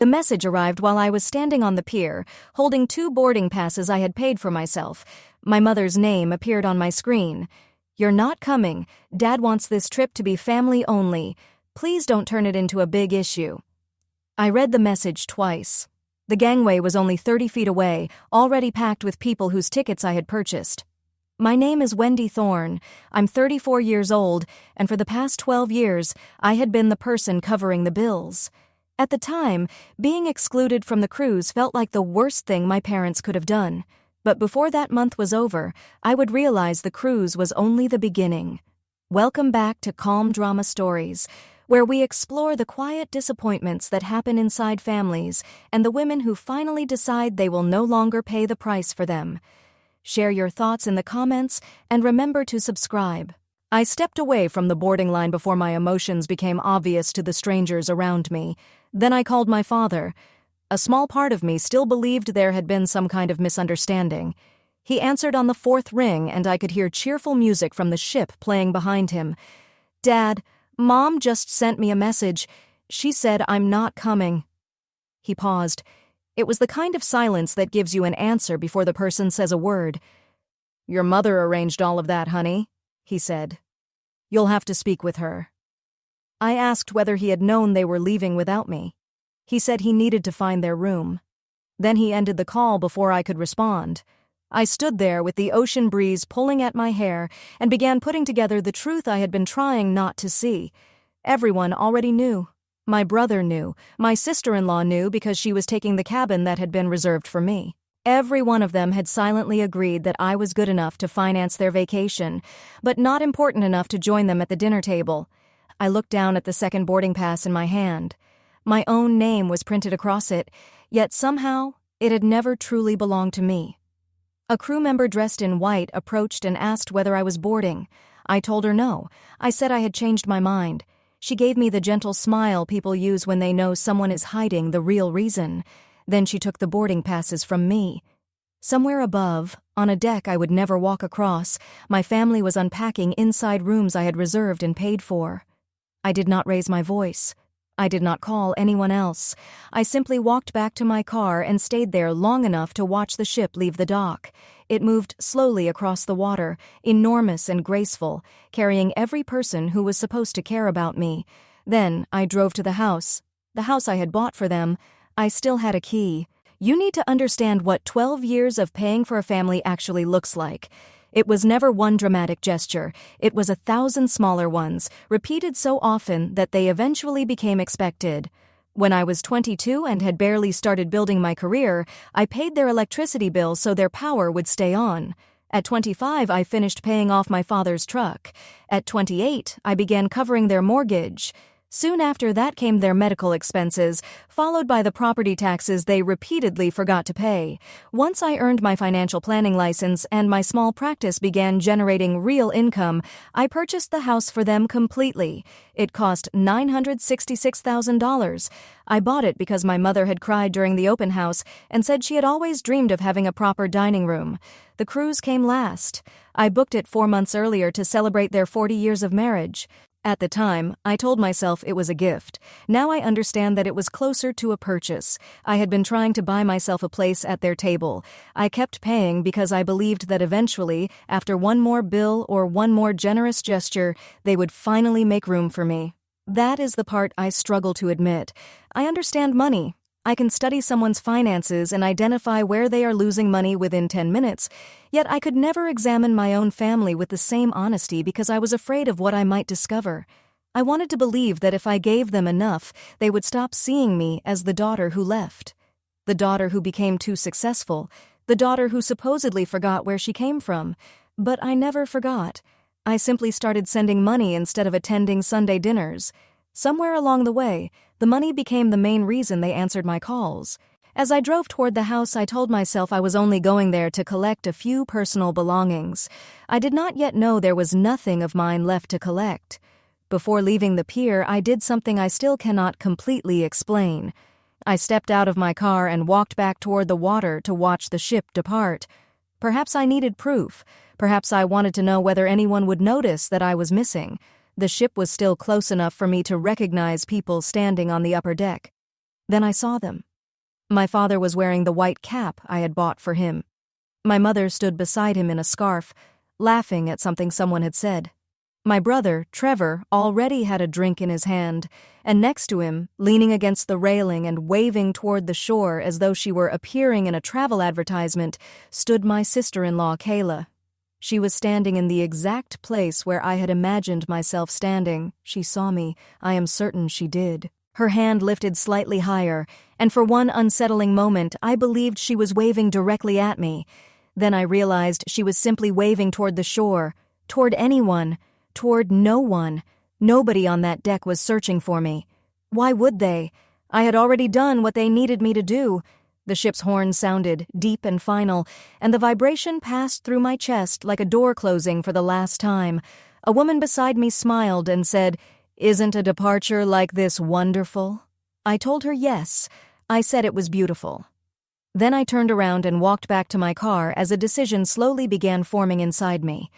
The message arrived while I was standing on the pier, holding 2 boarding passes I had paid for myself. My mother's name appeared on my screen. "You're not coming. Dad wants this trip to be family only. Please don't turn it into a big issue." I read the message twice. The gangway was only 30 feet away, already packed with people whose tickets I had purchased. "My name is Wendy Thorne. I'm 34 years old, and for the past 12 years, I had been the person covering the bills. At the time, being excluded from the cruise felt like the worst thing my parents could have done. But before that month was over, I would realize the cruise was only the beginning. Welcome back to Calm Drama Stories, where we explore the quiet disappointments that happen inside families and the women who finally decide they will no longer pay the price for them. Share your thoughts in the comments and remember to subscribe. I stepped away from the boarding line before my emotions became obvious to the strangers around me. Then I called my father. A small part of me still believed there had been some kind of misunderstanding. He answered on the 4th ring, and I could hear cheerful music from the ship playing behind him. "Dad, Mom just sent me a message. She said I'm not coming." He paused. It was the kind of silence that gives you an answer before the person says a word. "Your mother arranged all of that, honey," he said. "You'll have to speak with her." I asked whether he had known they were leaving without me. He said he needed to find their room. Then he ended the call before I could respond. I stood there with the ocean breeze pulling at my hair and began putting together the truth I had been trying not to see. Everyone already knew. My brother knew. My sister-in-law knew because she was taking the cabin that had been reserved for me. Every one of them had silently agreed that I was good enough to finance their vacation, but not important enough to join them at the dinner table. I looked down at the second boarding pass in my hand. My own name was printed across it, yet somehow it had never truly belonged to me. A crew member dressed in white approached and asked whether I was boarding. I told her no. I said I had changed my mind. She gave me the gentle smile people use when they know someone is hiding the real reason. Then she took the boarding passes from me. Somewhere above, on a deck I would never walk across, my family was unpacking inside rooms I had reserved and paid for. I did not raise my voice. I did not call anyone else. I simply walked back to my car and stayed there long enough to watch the ship leave the dock. It moved slowly across the water, enormous and graceful, carrying every person who was supposed to care about me. Then I drove to the house I had bought for them. I still had a key. You need to understand what 12 years of paying for a family actually looks like. It was never one dramatic gesture. It was 1,000 smaller ones, repeated so often that they eventually became expected. When I was 22 and had barely started building my career, I paid their electricity bill so their power would stay on. At 25, I finished paying off my father's truck. At 28, I began covering their mortgage. Soon after that came their medical expenses, followed by the property taxes they repeatedly forgot to pay. Once I earned my financial planning license and my small practice began generating real income, I purchased the house for them completely. It cost $966,000. I bought it because my mother had cried during the open house and said she had always dreamed of having a proper dining room. The cruise came last. I booked it 4 months earlier to celebrate their 40 years of marriage. At the time, I told myself it was a gift. Now I understand that it was closer to a purchase. I had been trying to buy myself a place at their table. I kept paying because I believed that eventually, after one more bill or one more generous gesture, they would finally make room for me. That is the part I struggle to admit. I understand money. I can study someone's finances and identify where they are losing money within 10 minutes, yet I could never examine my own family with the same honesty because I was afraid of what I might discover. I wanted to believe that if I gave them enough, they would stop seeing me as the daughter who left. The daughter who became too successful. The daughter who supposedly forgot where she came from. But I never forgot. I simply started sending money instead of attending Sunday dinners. Somewhere along the way, the money became the main reason they answered my calls. As I drove toward the house, I told myself I was only going there to collect a few personal belongings. I did not yet know there was nothing of mine left to collect. Before leaving the pier, I did something I still cannot completely explain. I stepped out of my car and walked back toward the water to watch the ship depart. Perhaps I needed proof. Perhaps I wanted to know whether anyone would notice that I was missing. The ship was still close enough for me to recognize people standing on the upper deck. Then I saw them. My father was wearing the white cap I had bought for him. My mother stood beside him in a scarf, laughing at something someone had said. My brother, Trevor, already had a drink in his hand, and next to him, leaning against the railing and waving toward the shore as though she were appearing in a travel advertisement, stood my sister-in-law, Kayla. She was standing in the exact place where I had imagined myself standing. She saw me. I am certain she did. Her hand lifted slightly higher, and for one unsettling moment, I believed she was waving directly at me. Then I realized she was simply waving toward the shore, toward anyone, toward no one. Nobody on that deck was searching for me. Why would they? I had already done what they needed me to do. The ship's horn sounded, deep and final, and the vibration passed through my chest like a door closing for the last time. A woman beside me smiled and said, "Isn't a departure like this wonderful?" I told her yes. I said it was beautiful. Then I turned around and walked back to my car as a decision slowly began forming inside me.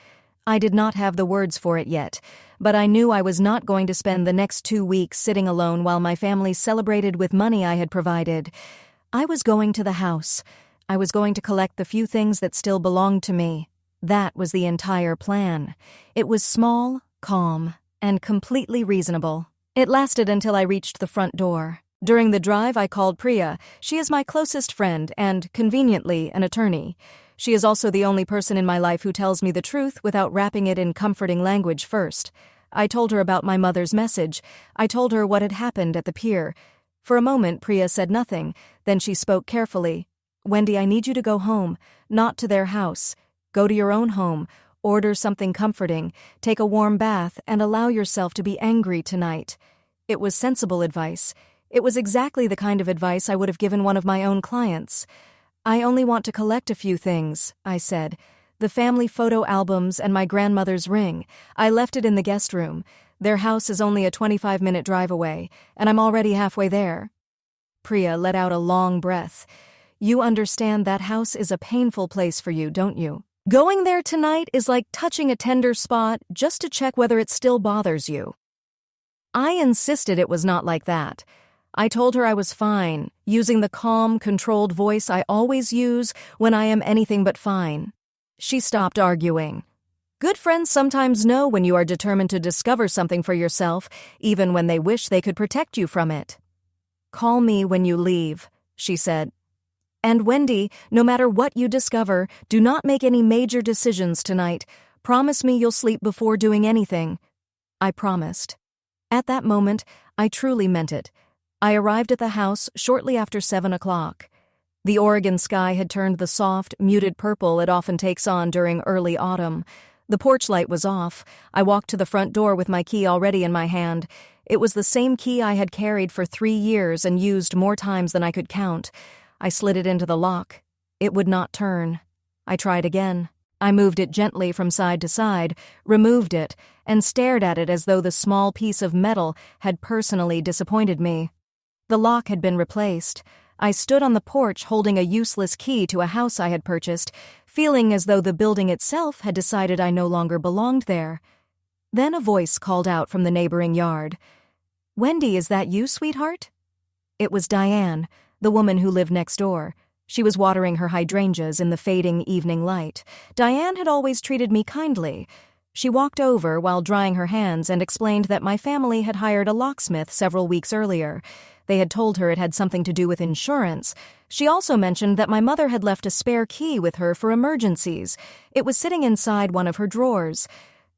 I did not have the words for it yet, but I knew I was not going to spend the next 2 weeks sitting alone while my family celebrated with money I had provided. I was going to the house. I was going to collect the few things that still belonged to me. That was the entire plan. It was small, calm, and completely reasonable. It lasted until I reached the front door. During the drive, I called Priya. She is my closest friend and, conveniently, an attorney. She is also the only person in my life who tells me the truth without wrapping it in comforting language first. I told her about my mother's message. I told her what had happened at the pier. For a moment, Priya said nothing. Then she spoke carefully. "Wendy, I need you to go home, not to their house. Go to your own home, order something comforting, take a warm bath, and allow yourself to be angry tonight." It was sensible advice. It was exactly the kind of advice I would have given one of my own clients. "I only want to collect a few things," I said. "The family photo albums and my grandmother's ring. I left it in the guest room. Their house is only a 25-minute drive away, and I'm already halfway there." Priya let out a long breath. "You understand that house is a painful place for you, don't you? Going there tonight is like touching a tender spot just to check whether it still bothers you." I insisted it was not like that. I told her I was fine, using the calm, controlled voice I always use when I am anything but fine. She stopped arguing. "Good friends sometimes know when you are determined to discover something for yourself, even when they wish they could protect you from it." "Call me when you leave," she said. "And Wendy, no matter what you discover, do not make any major decisions tonight. Promise me you'll sleep before doing anything." I promised. At that moment, I truly meant it. I arrived at the house shortly after 7 o'clock. The Oregon sky had turned the soft, muted purple it often takes on during early autumn. The porch light was off. I walked to the front door with my key already in my hand. It was the same key I had carried for 3 years and used more times than I could count. I slid it into the lock. It would not turn. I tried again. I moved it gently from side to side, removed it, and stared at it as though the small piece of metal had personally disappointed me. The lock had been replaced. I stood on the porch holding a useless key to a house I had purchased, feeling as though the building itself had decided I no longer belonged there. Then a voice called out from the neighboring yard. "Wendy, is that you, sweetheart?" It was Diane, the woman who lived next door. She was watering her hydrangeas in the fading evening light. Diane had always treated me kindly. She walked over while drying her hands and explained that my family had hired a locksmith several weeks earlier. They had told her it had something to do with insurance. She also mentioned that my mother had left a spare key with her for emergencies. It was sitting inside one of her drawers.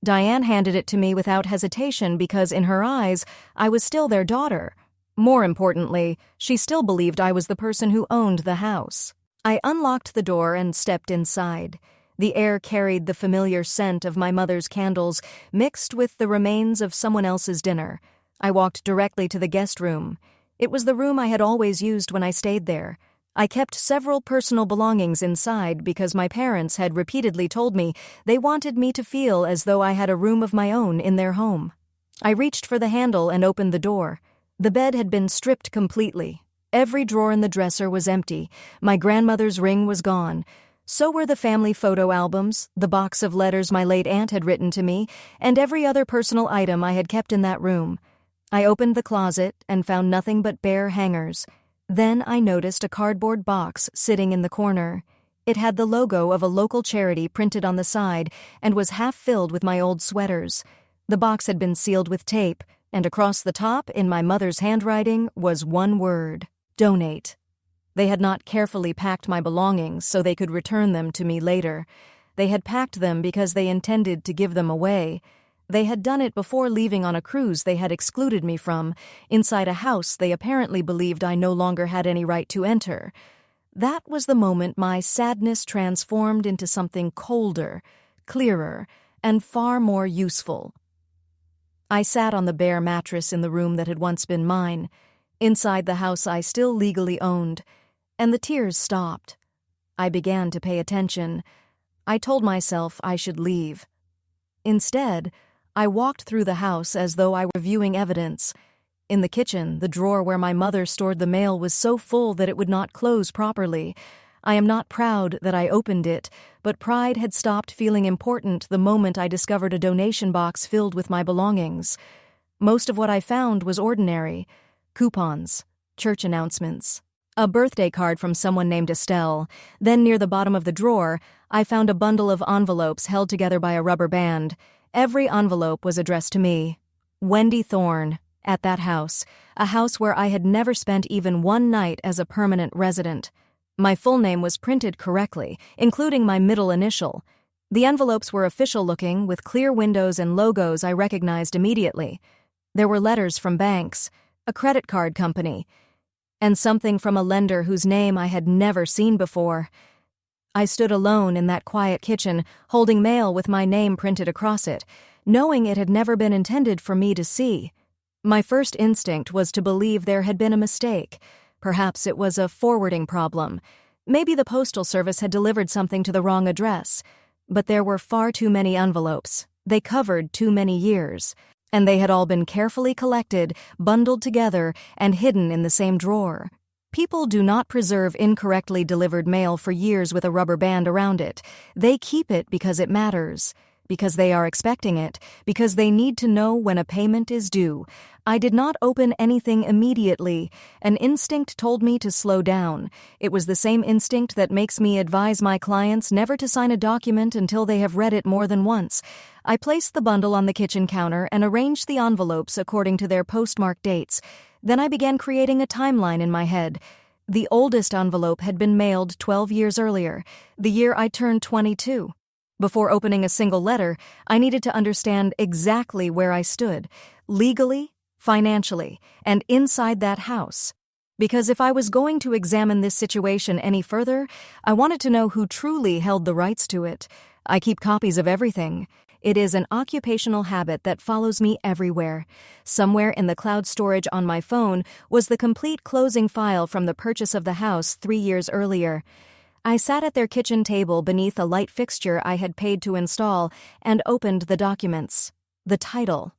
Diane handed it to me without hesitation because, in her eyes, I was still their daughter. More importantly, she still believed I was the person who owned the house. I unlocked the door and stepped inside. The air carried the familiar scent of my mother's candles, mixed with the remains of someone else's dinner. I walked directly to the guest room. It was the room I had always used when I stayed there. I kept several personal belongings inside because my parents had repeatedly told me they wanted me to feel as though I had a room of my own in their home. I reached for the handle and opened the door. The bed had been stripped completely. Every drawer in the dresser was empty. My grandmother's ring was gone. So were the family photo albums, the box of letters my late aunt had written to me, and every other personal item I had kept in that room. I opened the closet and found nothing but bare hangers. Then I noticed a cardboard box sitting in the corner. It had the logo of a local charity printed on the side and was half filled with my old sweaters. The box had been sealed with tape, and across the top, in my mother's handwriting, was one word: donate. They had not carefully packed my belongings so they could return them to me later. They had packed them because they intended to give them away. They had done it before leaving on a cruise they had excluded me from, inside a house they apparently believed I no longer had any right to enter. That was the moment my sadness transformed into something colder, clearer, and far more useful. I sat on the bare mattress in the room that had once been mine, inside the house I still legally owned, and the tears stopped. I began to pay attention. I told myself I should leave. Instead, I walked through the house as though I were viewing evidence. In the kitchen, the drawer where my mother stored the mail was so full that it would not close properly. I am not proud that I opened it, but pride had stopped feeling important the moment I discovered a donation box filled with my belongings. Most of what I found was ordinary: coupons, church announcements, a birthday card from someone named Estelle. Then near the bottom of the drawer, I found a bundle of envelopes held together by a rubber band. Every envelope was addressed to me. Wendy Thorne, at that house, a house where I had never spent even one night as a permanent resident. My full name was printed correctly, including my middle initial. The envelopes were official-looking, with clear windows and logos I recognized immediately. There were letters from banks, a credit card company, and something from a lender whose name I had never seen before. I stood alone in that quiet kitchen, holding mail with my name printed across it, knowing it had never been intended for me to see. My first instinct was to believe there had been a mistake. Perhaps it was a forwarding problem. Maybe the postal service had delivered something to the wrong address. But there were far too many envelopes. They covered too many years. And they had all been carefully collected, bundled together, and hidden in the same drawer. People do not preserve incorrectly delivered mail for years with a rubber band around it. They keep it because it matters, because they are expecting it, because they need to know when a payment is due. I did not open anything immediately. An instinct told me to slow down. It was the same instinct that makes me advise my clients never to sign a document until they have read it more than once. I placed the bundle on the kitchen counter and arranged the envelopes according to their postmark dates. Then I began creating a timeline in my head. The oldest envelope had been mailed 12 years earlier, the year I turned 22. Before opening a single letter, I needed to understand exactly where I stood, legally, financially, and inside that house. Because if I was going to examine this situation any further, I wanted to know who truly held the rights to it. I keep copies of everything. It is an occupational habit that follows me everywhere. Somewhere in the cloud storage on my phone was the complete closing file from the purchase of the house 3 years earlier. I sat at their kitchen table beneath a light fixture I had paid to install and opened the documents. The title,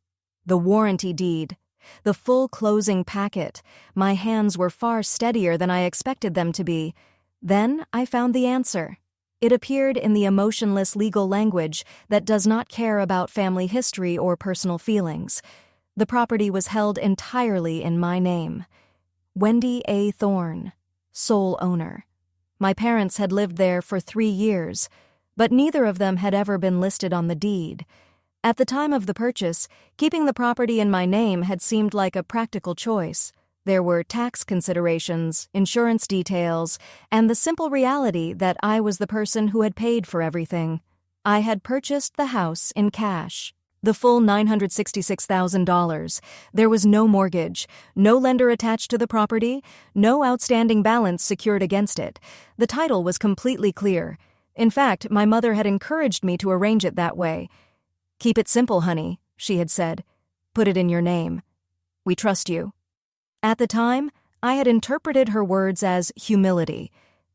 the warranty deed, the full closing packet. My hands were far steadier than I expected them to be. Then I found the answer. It appeared in the emotionless legal language that does not care about family history or personal feelings. The property was held entirely in my name. Wendy A. Thorne, sole owner. My parents had lived there for 3 years, but neither of them had ever been listed on the deed. At the time of the purchase, keeping the property in my name had seemed like a practical choice. There were tax considerations, insurance details, and the simple reality that I was the person who had paid for everything. I had purchased the house in cash, the full $966,000. There was no mortgage, no lender attached to the property, no outstanding balance secured against it. The title was completely clear. In fact, my mother had encouraged me to arrange it that way. "Keep it simple, honey," she had said. "Put it in your name. We trust you." At the time, I had interpreted her words as humility.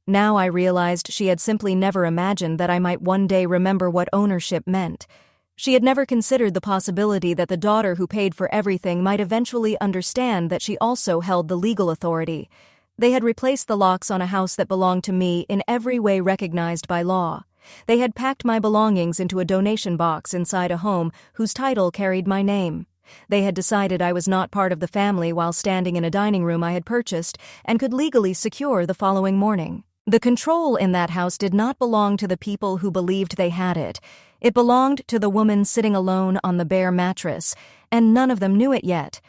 Now I realized she had simply never imagined that I might one day remember what ownership meant. She had never considered the possibility that the daughter who paid for everything might eventually understand that she also held the legal authority. They had replaced the locks on a house that belonged to me in every way recognized by law. They had packed my belongings into a donation box inside a home whose title carried my name. They had decided I was not part of the family while standing in a dining room I had purchased and could legally secure the following morning. The control in that house did not belong to the people who believed they had it. It belonged to the woman sitting alone on the bare mattress, and none of them knew it yet.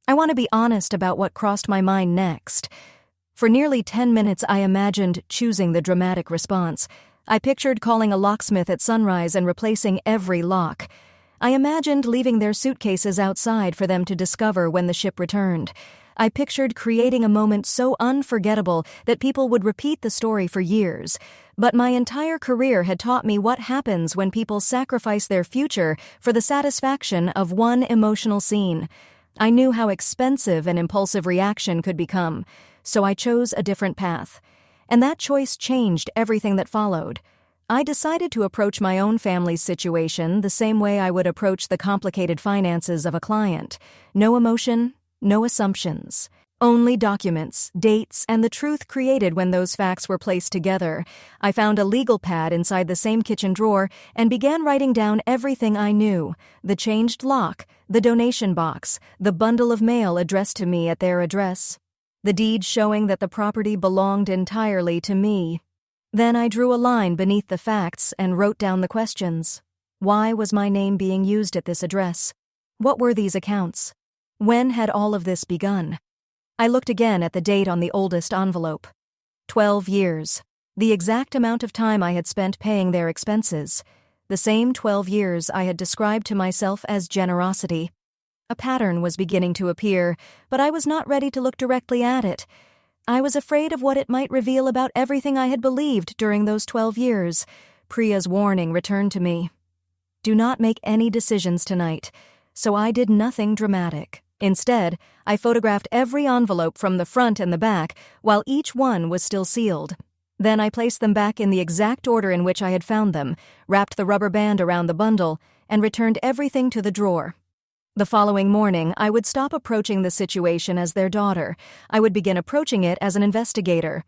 I want to be honest about what crossed my mind next. For nearly 10 minutes I imagined choosing the dramatic response. I pictured calling a locksmith at sunrise and replacing every lock. I imagined leaving their suitcases outside for them to discover when the ship returned. I pictured creating a moment so unforgettable that people would repeat the story for years. But my entire career had taught me what happens when people sacrifice their future for the satisfaction of one emotional scene. I knew how expensive an impulsive reaction could become, so I chose a different path. And that choice changed everything that followed. I decided to approach my own family's situation the same way I would approach the complicated finances of a client. No emotion, no assumptions. Only documents, dates, and the truth created when those facts were placed together. I found a legal pad inside the same kitchen drawer and began writing down everything I knew: the changed lock, the donation box, the bundle of mail addressed to me at their address, the deed showing that the property belonged entirely to me. Then I drew a line beneath the facts and wrote down the questions. Why was my name being used at this address? What were these accounts? When had all of this begun? I looked again at the date on the oldest envelope. 12 years. The exact amount of time I had spent paying their expenses. The same 12 years I had described to myself as generosity. A pattern was beginning to appear, but I was not ready to look directly at it. I was afraid of what it might reveal about everything I had believed during those 12 years. Priya's warning returned to me. Do not make any decisions tonight. So I did nothing dramatic. Instead, I photographed every envelope from the front and the back, while each one was still sealed. Then I placed them back in the exact order in which I had found them, wrapped the rubber band around the bundle, and returned everything to the drawer. The following morning, I would stop approaching the situation as their daughter. I would begin approaching it as an investigator.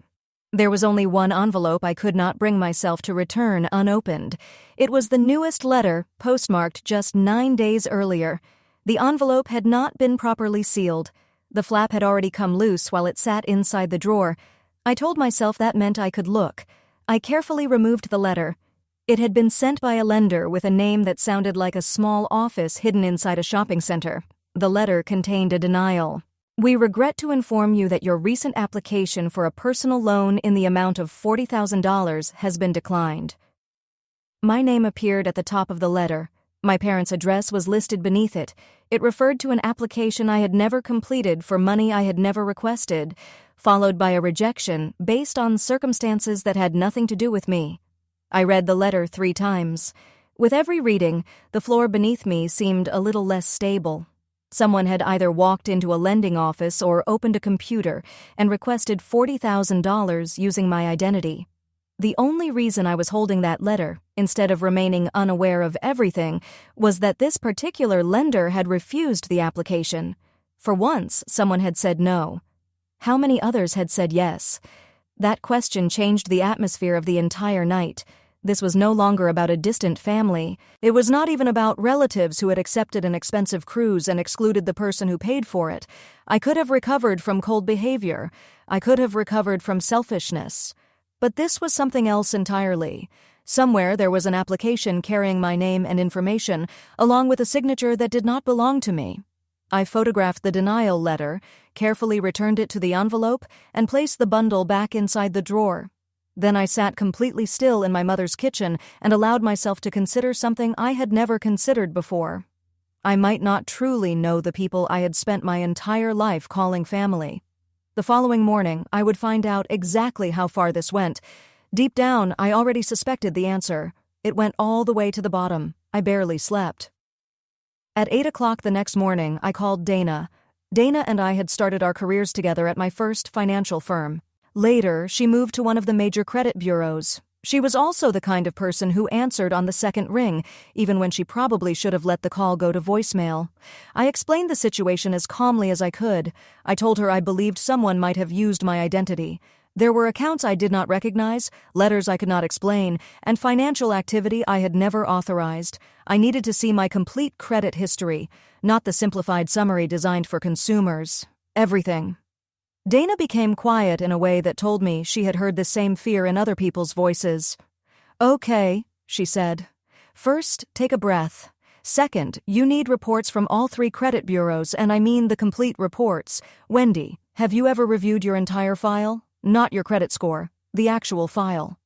There was only one envelope I could not bring myself to return unopened. It was the newest letter, postmarked just 9 days earlier. The envelope had not been properly sealed. The flap had already come loose while it sat inside the drawer. I told myself that meant I could look. I carefully removed the letter. It had been sent by a lender with a name that sounded like a small office hidden inside a shopping center. The letter contained a denial. We regret to inform you that your recent application for a personal loan in the amount of $40,000 has been declined. My name appeared at the top of the letter. My parents' address was listed beneath it. It referred to an application I had never completed for money I had never requested, followed by a rejection based on circumstances that had nothing to do with me. I read the letter 3 times. With every reading, the floor beneath me seemed a little less stable. Someone had either walked into a lending office or opened a computer and requested $40,000 using my identity. The only reason I was holding that letter, instead of remaining unaware of everything, was that this particular lender had refused the application. For once, someone had said no. How many others had said yes? That question changed the atmosphere of the entire night. This was no longer about a distant family. It was not even about relatives who had accepted an expensive cruise and excluded the person who paid for it. I could have recovered from cold behavior. I could have recovered from selfishness. But this was something else entirely. Somewhere there was an application carrying my name and information, along with a signature that did not belong to me. I photographed the denial letter, carefully returned it to the envelope, and placed the bundle back inside the drawer. Then I sat completely still in my mother's kitchen and allowed myself to consider something I had never considered before. I might not truly know the people I had spent my entire life calling family. The following morning, I would find out exactly how far this went. Deep down, I already suspected the answer. It went all the way to the bottom. I barely slept. At 8 o'clock the next morning, I called Dana. Dana and I had started our careers together at my first financial firm. Later, she moved to one of the major credit bureaus. She was also the kind of person who answered on the second ring, even when she probably should have let the call go to voicemail. I explained the situation as calmly as I could. I told her I believed someone might have used my identity. There were accounts I did not recognize, letters I could not explain, and financial activity I had never authorized. I needed to see my complete credit history, not the simplified summary designed for consumers. Everything. Dana became quiet in a way that told me she had heard the same fear in other people's voices. "Okay," she said. "First, take a breath. Second, you need reports from all 3 credit bureaus, and I mean the complete reports. Wendy, have you ever reviewed your entire file? Not your credit score, the actual file."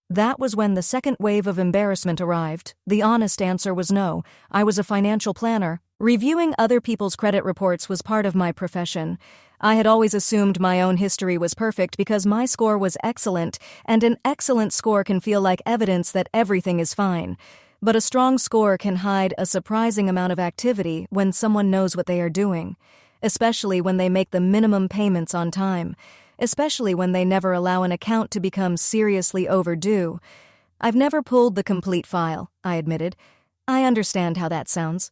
That was when the second wave of embarrassment arrived. The honest answer was no. I was a financial planner. Reviewing other people's credit reports was part of my profession. I had always assumed my own history was perfect because my score was excellent, and an excellent score can feel like evidence that everything is fine. But a strong score can hide a surprising amount of activity when someone knows what they are doing, especially when they make the minimum payments on time, especially when they never allow an account to become seriously overdue. "I've never pulled the complete file," I admitted. "I understand how that sounds."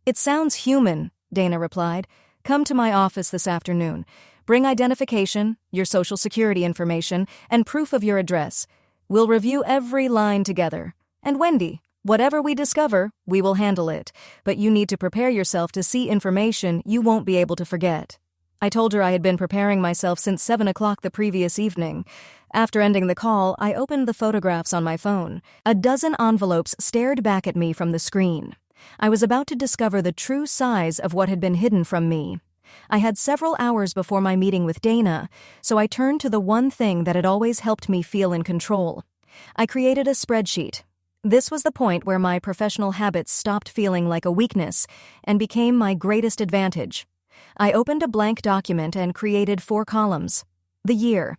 "It sounds human," Dana replied. "Come to my office this afternoon. Bring identification, your social security information, and proof of your address. We'll review every line together. And Wendy, whatever we discover, we will handle it. But you need to prepare yourself to see information you won't be able to forget." I told her I had been preparing myself since 7 o'clock the previous evening. After ending the call, I opened the photographs on my phone. A dozen envelopes stared back at me from the screen. I was about to discover the true size of what had been hidden from me. I had several hours before my meeting with Dana, so I turned to the one thing that had always helped me feel in control. I created a spreadsheet. This was the point where my professional habits stopped feeling like a weakness and became my greatest advantage. I opened a blank document and created 4 columns. The year,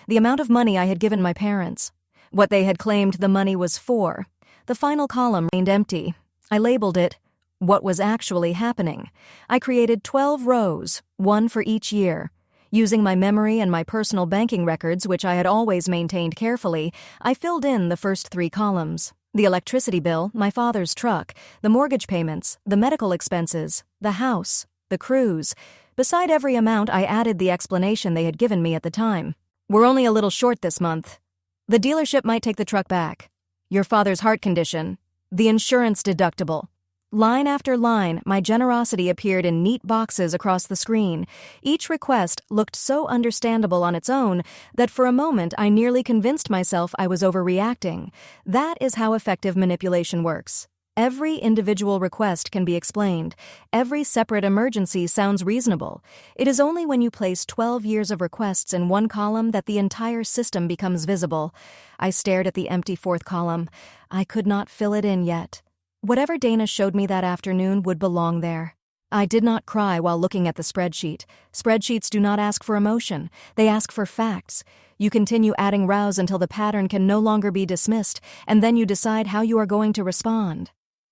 the amount of money I had given my parents, what they had claimed the money was for. The final column remained empty. I labeled it, "What was actually happening." I created 12 rows, 1 for each year. Using my memory and my personal banking records, which I had always maintained carefully, I filled in the first 3 columns. The electricity bill, my father's truck, the mortgage payments, the medical expenses, the house, the cruise. Beside every amount, I added the explanation they had given me at the time. "We're only a little short this month. The dealership might take the truck back. Your father's heart condition. The insurance deductible." Line after line, my generosity appeared in neat boxes across the screen. Each request looked so understandable on its own that for a moment I nearly convinced myself I was overreacting. That is how effective manipulation works. Every individual request can be explained. Every separate emergency sounds reasonable. It is only when you place 12 years of requests in one column that the entire system becomes visible. I stared at the empty 4th column. I could not fill it in yet. Whatever Dana showed me that afternoon would belong there. I did not cry while looking at the spreadsheet. Spreadsheets do not ask for emotion. They ask for facts. You continue adding rows until the pattern can no longer be dismissed, and then you decide how you are going to respond.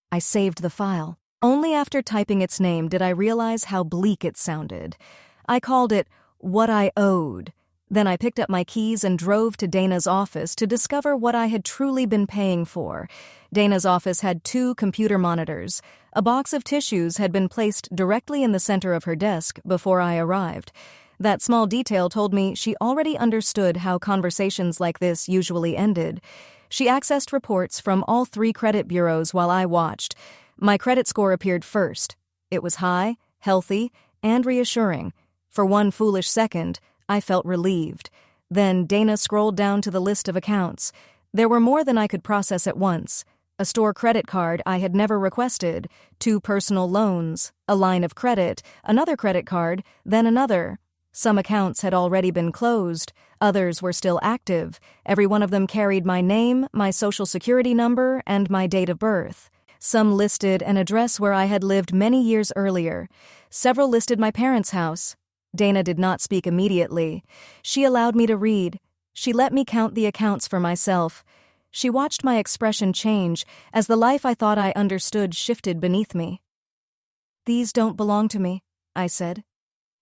I saved the file. Only after typing its name did I realize how bleak it sounded. I called it "What I Owed." Then I picked up my keys and drove to Dana's office to discover what I had truly been paying for. Dana's office had 2 computer monitors. A box of tissues had been placed directly in the center of her desk before I arrived. That small detail told me she already understood how conversations like this usually ended. She accessed reports from all 3 credit bureaus while I watched. My credit score appeared first. It was high, healthy, and reassuring. For one foolish second, I felt relieved. Then Dana scrolled down to the list of accounts. There were more than I could process at once. A store credit card I had never requested, 2 personal loans, a line of credit, another credit card, then another. Some accounts had already been closed. Others were still active. Every one of them carried my name, my social security number, and my date of birth. Some listed an address where I had lived many years earlier. Several listed my parents' house. Dana did not speak immediately. She allowed me to read. She let me count the accounts for myself. She watched my expression change as the life I thought I understood shifted beneath me. "These don't belong to me," I said.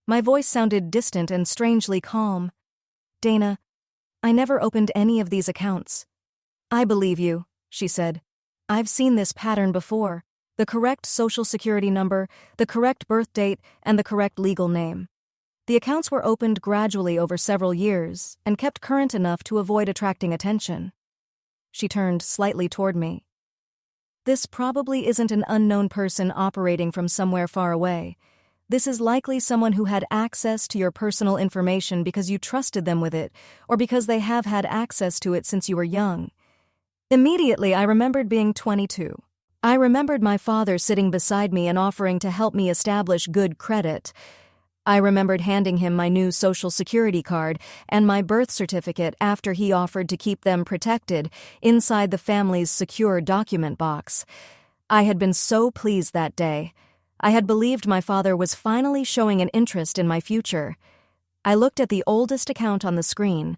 My voice sounded distant and strangely calm. "Dana, I never opened any of these accounts." "I believe you," she said. "I've seen this pattern before. The correct social security number, the correct birth date, and the correct legal name. The accounts were opened gradually over several years and kept current enough to avoid attracting attention. She turned slightly toward me. This probably isn't an unknown person operating from somewhere far away. This is likely someone who had access to your personal information because you trusted them with it, or because they have had access to it since you were young. Immediately, I remembered being 22. I remembered my father sitting beside me and offering to help me establish good credit. I remembered handing him my new Social Security card and my birth certificate after he offered to keep them protected inside the family's secure document box. I had been so pleased that day. I had believed my father was finally showing an interest in my future. I looked at the oldest account on the screen.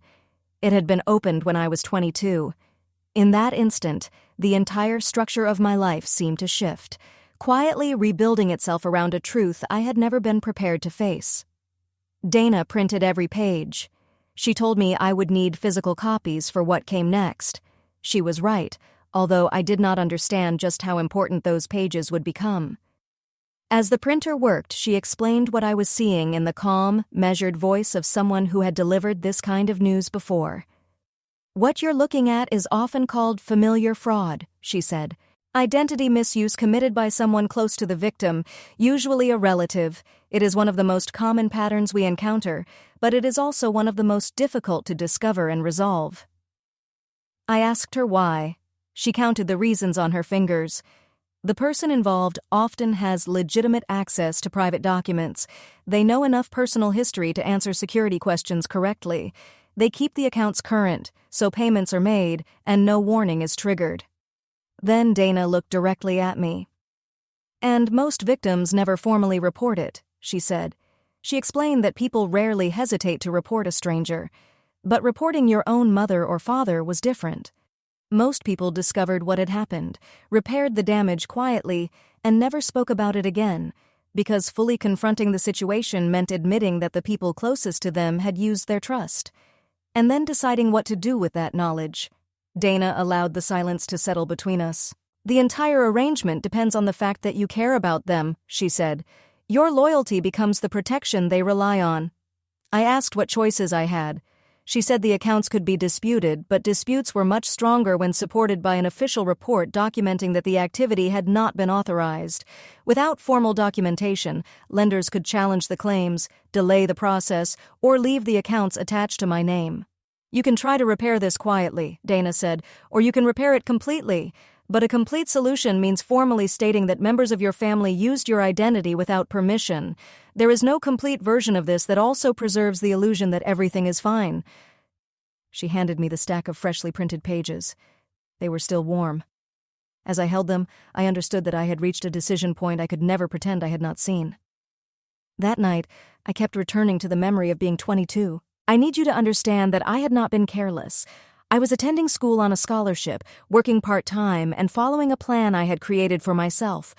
It had been opened when I was 22. In that instant, the entire structure of my life seemed to shift, quietly rebuilding itself around a truth I had never been prepared to face. Dana printed every page. She told me I would need physical copies for what came next. She was right, although I did not understand just how important those pages would become. As the printer worked, she explained what I was seeing in the calm, measured voice of someone who had delivered this kind of news before. "What you're looking at is often called familiar fraud," she said. "Identity misuse committed by someone close to the victim, usually a relative. It is one of the most common patterns we encounter, but it is also one of the most difficult to discover and resolve." I asked her why. She counted the reasons on her fingers. The person involved often has legitimate access to private documents. They know enough personal history to answer security questions correctly. They keep the accounts current, so payments are made and no warning is triggered. Then Dana looked directly at me. "And most victims never formally report it," she said. She explained that people rarely hesitate to report a stranger, but reporting your own mother or father was different. Most people discovered what had happened, repaired the damage quietly, and never spoke about it again, because fully confronting the situation meant admitting that the people closest to them had used their trust, and then deciding what to do with that knowledge. Dana allowed the silence to settle between us. "The entire arrangement depends on the fact that you care about them," she said. "Your loyalty becomes the protection they rely on." I asked what choices I had. She said the accounts could be disputed, but disputes were much stronger when supported by an official report documenting that the activity had not been authorized. Without formal documentation, lenders could challenge the claims, delay the process, or leave the accounts attached to my name. "You can try to repair this quietly," Dana said, "or you can repair it completely. But a complete solution means formally stating that members of your family used your identity without permission. There is no complete version of this that also preserves the illusion that everything is fine." She handed me the stack of freshly printed pages. They were still warm. As I held them, I understood that I had reached a decision point I could never pretend I had not seen. That night, I kept returning to the memory of being 22. I need you to understand that I had not been careless. I was attending school on a scholarship, working part-time, and following a plan I had created for myself.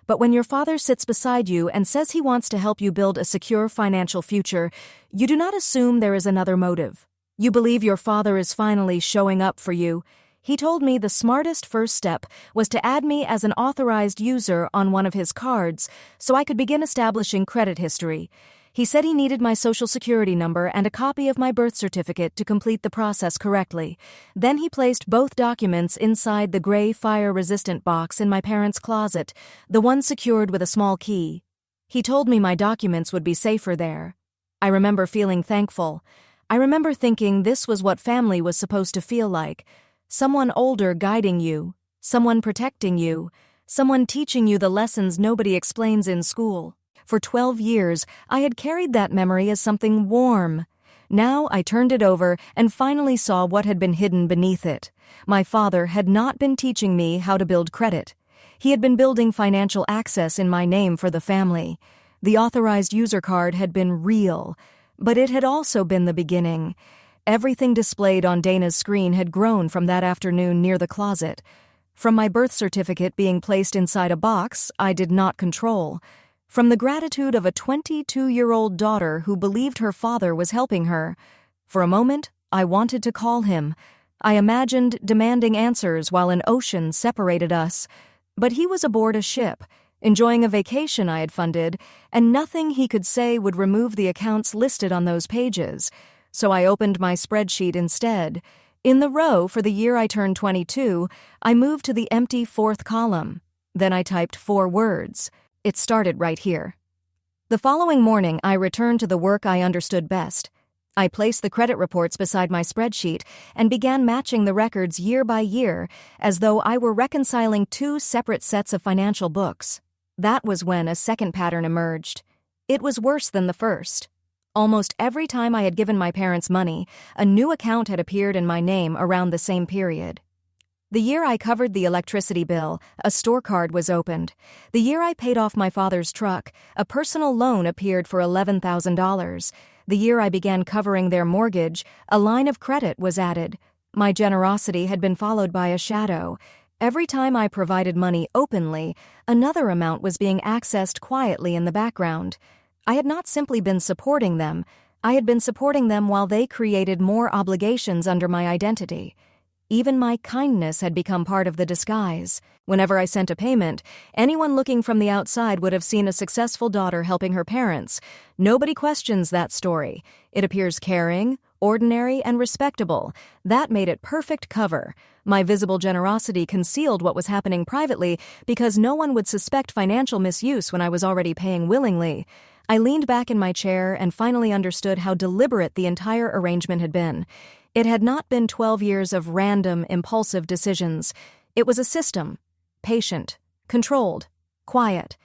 But when your father sits beside you and says he wants to help you build a secure financial future, you do not assume there is another motive. You believe your father is finally showing up for you. He told me the smartest first step was to add me as an authorized user on one of his cards so I could begin establishing credit history. He said he needed my Social Security number and a copy of my birth certificate to complete the process correctly. Then he placed both documents inside the gray fire-resistant box in my parents' closet, the one secured with a small key. He told me my documents would be safer there. I remember feeling thankful. I remember thinking this was what family was supposed to feel like. Someone older guiding you, someone protecting you, someone teaching you the lessons nobody explains in school. For 12 years, I had carried that memory as something warm. Now I turned it over and finally saw what had been hidden beneath it. My father had not been teaching me how to build credit. He had been building financial access in my name for the family. The authorized user card had been real, but it had also been the beginning. Everything displayed on Dana's screen had grown from that afternoon near the closet. From my birth certificate being placed inside a box I did not control. From the gratitude of a 22-year-old daughter who believed her father was helping her. For a moment, I wanted to call him. I imagined demanding answers while an ocean separated us. But he was aboard a ship. enjoying a vacation I had funded, and nothing he could say would remove the accounts listed on those pages. So I opened my spreadsheet instead. In the row for the year I turned 22, I moved to the empty fourth column. Then I typed 4 words. It started right here. The following morning, I returned to the work I understood best. I placed the credit reports beside my spreadsheet and began matching the records year by year as though I were reconciling 2 separate sets of financial books. That was when a second pattern emerged. It was worse than the first. Almost every time I had given my parents money, a new account had appeared in my name around the same period. The year I covered the electricity bill, a store card was opened. The year I paid off my father's truck, a personal loan appeared for $11,000. The year I began covering their mortgage, a line of credit was added. My generosity had been followed by a shadow. Every time I provided money openly, another amount was being accessed quietly in the background. I had not simply been supporting them, I had been supporting them while they created more obligations under my identity. Even my kindness had become part of the disguise. Whenever I sent a payment, anyone looking from the outside would have seen a successful daughter helping her parents. Nobody questions that story. It appears caring, ordinary, and respectable. That made it perfect cover. My visible generosity concealed what was happening privately because no one would suspect financial misuse when I was already paying willingly. I leaned back in my chair and finally understood how deliberate the entire arrangement had been. It had not been 12 years of random, impulsive decisions. It was a system. Patient, controlled, quiet.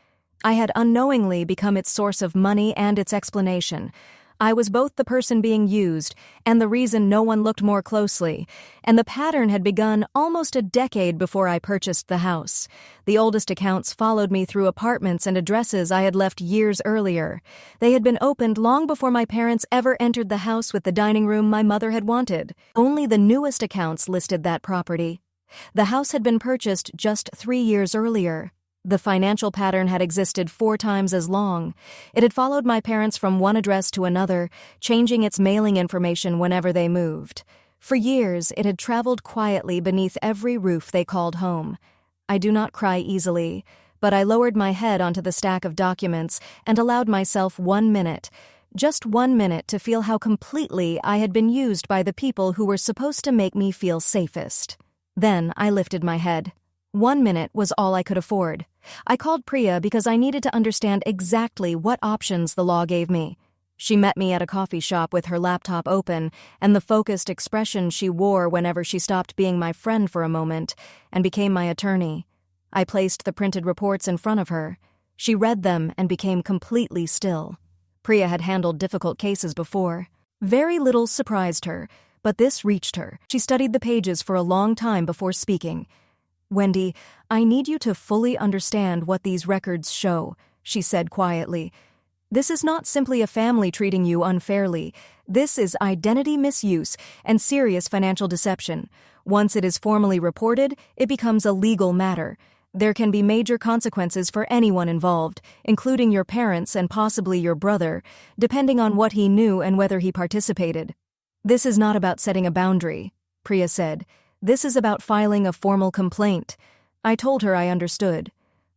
I had unknowingly become its source of money and its explanation. I was both the person being used and the reason no one looked more closely, and the pattern had begun almost a decade before I purchased the house. The oldest accounts followed me through apartments and addresses I had left years earlier. They had been opened long before my parents ever entered the house with the dining room my mother had wanted. Only the newest accounts listed that property. The house had been purchased just 3 years earlier. The financial pattern had existed 4 times as long. It had followed my parents from one address to another, changing its mailing information whenever they moved. For years, it had traveled quietly beneath every roof they called home. I do not cry easily, but I lowered my head onto the stack of documents and allowed myself 1 minute, just 1 minute, to feel how completely I had been used by the people who were supposed to make me feel safest. Then I lifted my head. 1 minute was all I could afford. I called Priya because I needed to understand exactly what options the law gave me. She met me at a coffee shop with her laptop open and the focused expression she wore whenever she stopped being my friend for a moment and became my attorney. I placed the printed reports in front of her. She read them and became completely still. Priya had handled difficult cases before. Very little surprised her, but this reached her. She studied the pages for a long time before speaking. "Wendy, I need you to fully understand what these records show," she said quietly. "This is not simply a family treating you unfairly. This is identity misuse and serious financial deception. Once it is formally reported, it becomes a legal matter. There can be major consequences for anyone involved, including your parents and possibly your brother, depending on what he knew and whether he participated." "This is not about setting a boundary," Priya said. "This is about filing a formal complaint." I told her I understood.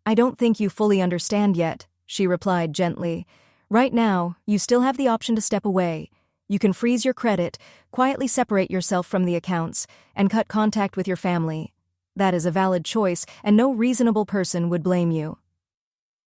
"I don't think you fully understand yet," she replied gently. "Right now, you still have the option to step away. You can freeze your credit, quietly separate yourself from the accounts, and cut contact with your family. That is a valid choice, and no reasonable person would blame you."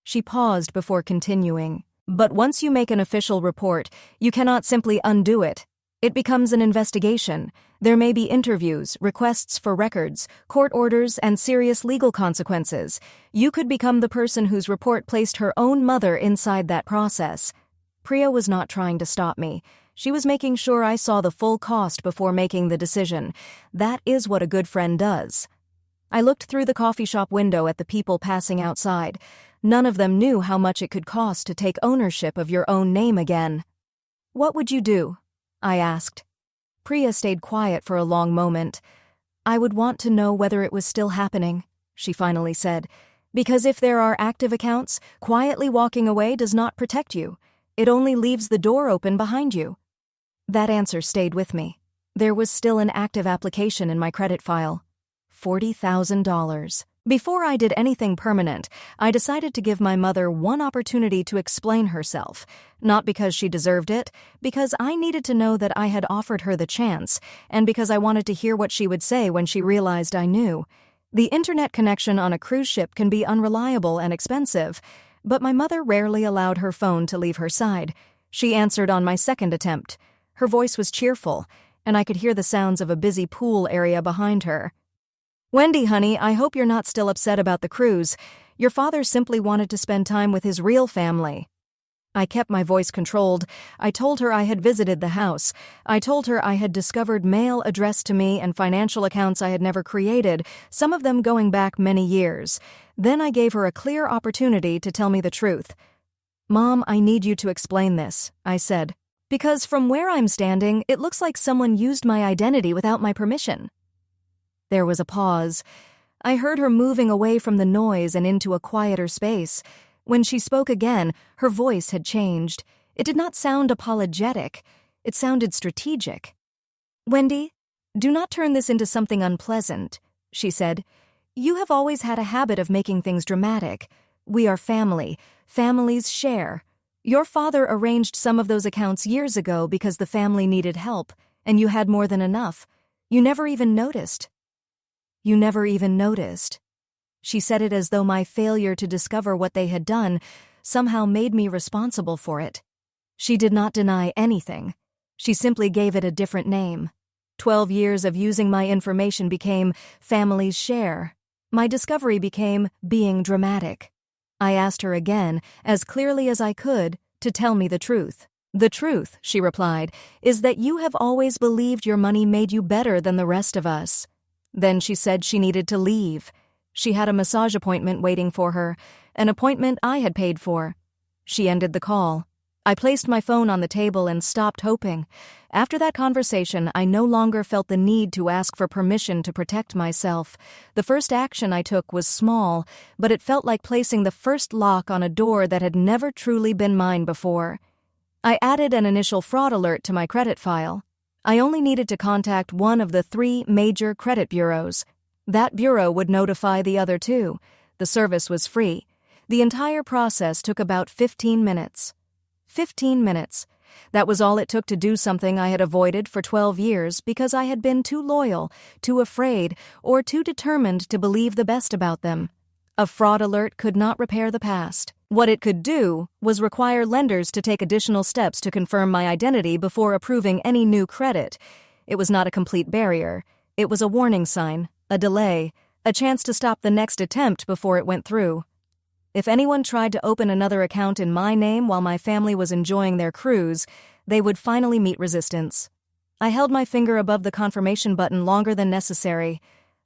She paused before continuing. "But once you make an official report, you cannot simply undo it. It becomes an investigation. There may be interviews, requests for records, court orders, and serious legal consequences. You could become the person whose report placed her own mother inside that process." Priya was not trying to stop me. She was making sure I saw the full cost before making the decision. That is what a good friend does. I looked through the coffee shop window at the people passing outside. None of them knew how much it could cost to take ownership of your own name again. "What would you do?" I asked. Priya stayed quiet for a long moment. "I would want to know whether it was still happening," she finally said. "Because if there are active accounts, quietly walking away does not protect you. It only leaves the door open behind you." That answer stayed with me. There was still an active application in my credit file. $40,000. Before I did anything permanent, I decided to give my mother one opportunity to explain herself, not because she deserved it, because I needed to know that I had offered her the chance, and because I wanted to hear what she would say when she realized I knew. The internet connection on a cruise ship can be unreliable and expensive, but my mother rarely allowed her phone to leave her side. She answered on my second attempt. Her voice was cheerful, and I could hear the sounds of a busy pool area behind her. "Wendy, honey, I hope you're not still upset about the cruise. Your father simply wanted to spend time with his real family." I kept my voice controlled. I told her I had visited the house. I told her I had discovered mail addressed to me and financial accounts I had never created, some of them going back many years. Then I gave her a clear opportunity to tell me the truth. "Mom, I need you to explain this," I said. "Because from where I'm standing, it looks like someone used my identity without my permission." There was a pause. I heard her moving away from the noise and into a quieter space. When she spoke again, her voice had changed. It did not sound apologetic. It sounded strategic. "Wendy, do not turn this into something unpleasant," she said. "You have always had a habit of making things dramatic. We are family. Families share. Your father arranged some of those accounts years ago because the family needed help, and you had more than enough. You never even noticed." "You never even noticed." She said it as though my failure to discover what they had done somehow made me responsible for it. She did not deny anything. She simply gave it a different name. 12 years of using my information became families share. My discovery became being dramatic. I asked her again, as clearly as I could, to tell me the truth. "The truth," she replied, "is that you have always believed your money made you better than the rest of us." Then she said she needed to leave. She had a massage appointment waiting for her, an appointment I had paid for. She ended the call. I placed my phone on the table and stopped hoping. After that conversation, I no longer felt the need to ask for permission to protect myself. The first action I took was small, but it felt like placing the first lock on a door that had never truly been mine before. I added an initial fraud alert to my credit file. I only needed to contact one of the 3 major credit bureaus. That bureau would notify the other 2. The service was free. The entire process took about 15 minutes. 15 minutes. That was all it took to do something I had avoided for 12 years because I had been too loyal, too afraid, or too determined to believe the best about them. A fraud alert could not repair the past. What it could do was require lenders to take additional steps to confirm my identity before approving any new credit. It was not a complete barrier. It was a warning sign, a delay, a chance to stop the next attempt before it went through. If anyone tried to open another account in my name while my family was enjoying their cruise, they would finally meet resistance. I held my finger above the confirmation button longer than necessary.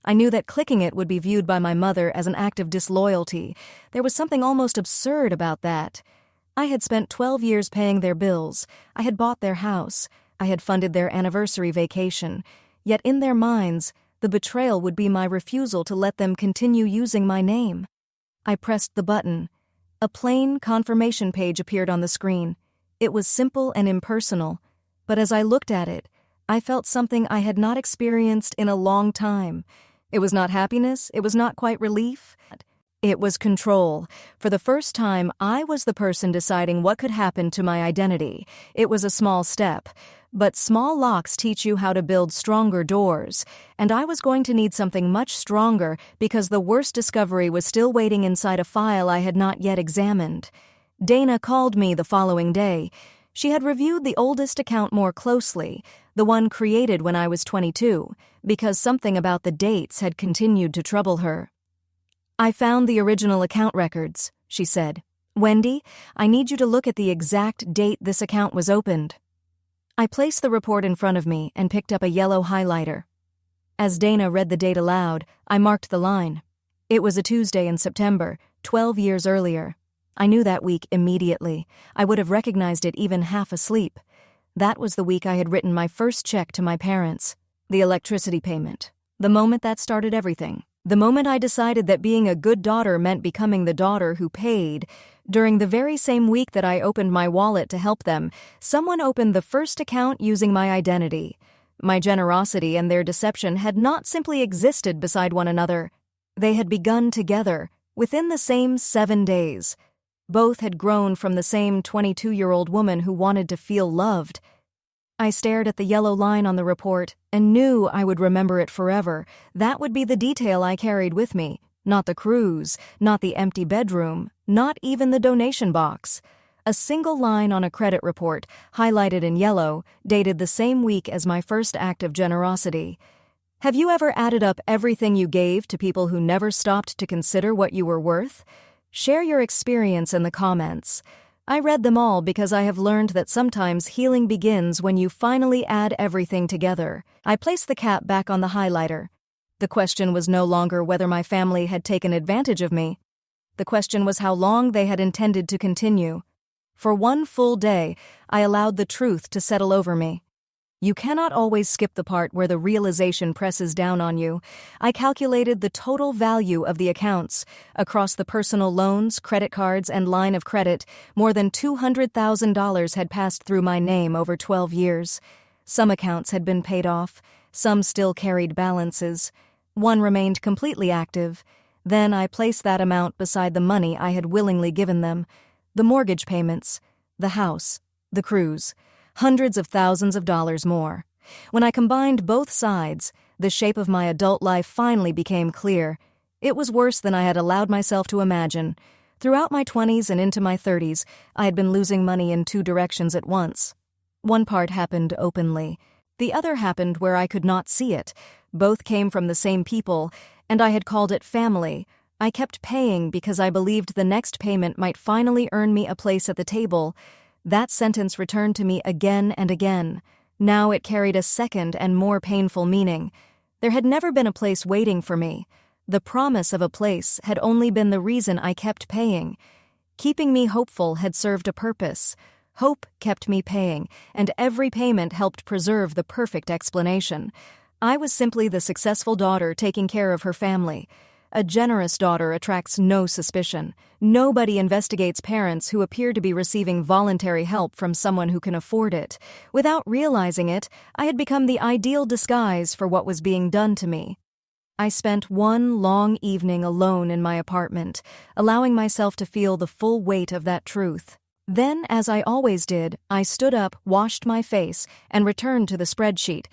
I knew that clicking it would be viewed by my mother as an act of disloyalty. There was something almost absurd about that. I had spent 12 years paying their bills. I had bought their house. I had funded their anniversary vacation. Yet in their minds, the betrayal would be my refusal to let them continue using my name. I pressed the button. A plain confirmation page appeared on the screen. It was simple and impersonal, but as I looked at it, I felt something I had not experienced in a long time. It was not happiness, it was not quite relief. It was control. For the first time, I was the person deciding what could happen to my identity. It was a small step, but small locks teach you how to build stronger doors, and I was going to need something much stronger because the worst discovery was still waiting inside a file I had not yet examined. Dana called me the following day. She had reviewed the oldest account more closely, the one created when I was 22, because something about the dates had continued to trouble her. "I found the original account records," she said. "Wendy, I need you to look at the exact date this account was opened." I placed the report in front of me and picked up a yellow highlighter. As Dana read the date aloud, I marked the line. It was a Tuesday in September, 12 years earlier. I knew that week immediately. I would have recognized it even half asleep. That was the week I had written my first check to my parents. The electricity payment. The moment that started everything. The moment I decided that being a good daughter meant becoming the daughter who paid. During the very same week that I opened my wallet to help them, someone opened the first account using my identity. My generosity and their deception had not simply existed beside one another. They had begun together, within the same 7 days. Both had grown from the same 22-year-old woman who wanted to feel loved. I stared at the yellow line on the report and knew I would remember it forever. That would be the detail I carried with me, not the cruise, not the empty bedroom, not even the donation box. A single line on a credit report, highlighted in yellow, dated the same week as my first act of generosity. Have you ever added up everything you gave to people who never stopped to consider what you were worth? Share your experience in the comments. I read them all because I have learned that sometimes healing begins when you finally add everything together. I placed the cap back on the highlighter. The question was no longer whether my family had taken advantage of me. The question was how long they had intended to continue. For one full day, I allowed the truth to settle over me. You cannot always skip the part where the realization presses down on you. I calculated the total value of the accounts. Across the personal loans, credit cards, and line of credit, more than $200,000 had passed through my name over 12 years. Some accounts had been paid off. Some still carried balances. One remained completely active. Then I placed that amount beside the money I had willingly given them. The mortgage payments, the house, the cruise. Hundreds of thousands of dollars more. When I combined both sides, the shape of my adult life finally became clear. It was worse than I had allowed myself to imagine. Throughout my 20s and into my 30s, I had been losing money in 2 directions at once. One part happened openly. The other happened where I could not see it. Both came from the same people, and I had called it family. I kept paying because I believed the next payment might finally earn me a place at the table. That sentence returned to me again and again. Now it carried a second and more painful meaning. There had never been a place waiting for me. The promise of a place had only been the reason I kept paying. Keeping me hopeful had served a purpose. Hope kept me paying, and every payment helped preserve the perfect explanation. I was simply the successful daughter taking care of her family. A generous daughter attracts no suspicion. Nobody investigates parents who appear to be receiving voluntary help from someone who can afford it. Without realizing it, I had become the ideal disguise for what was being done to me. I spent one long evening alone in my apartment, allowing myself to feel the full weight of that truth. Then, as I always did, I stood up, washed my face, and returned to the spreadsheet.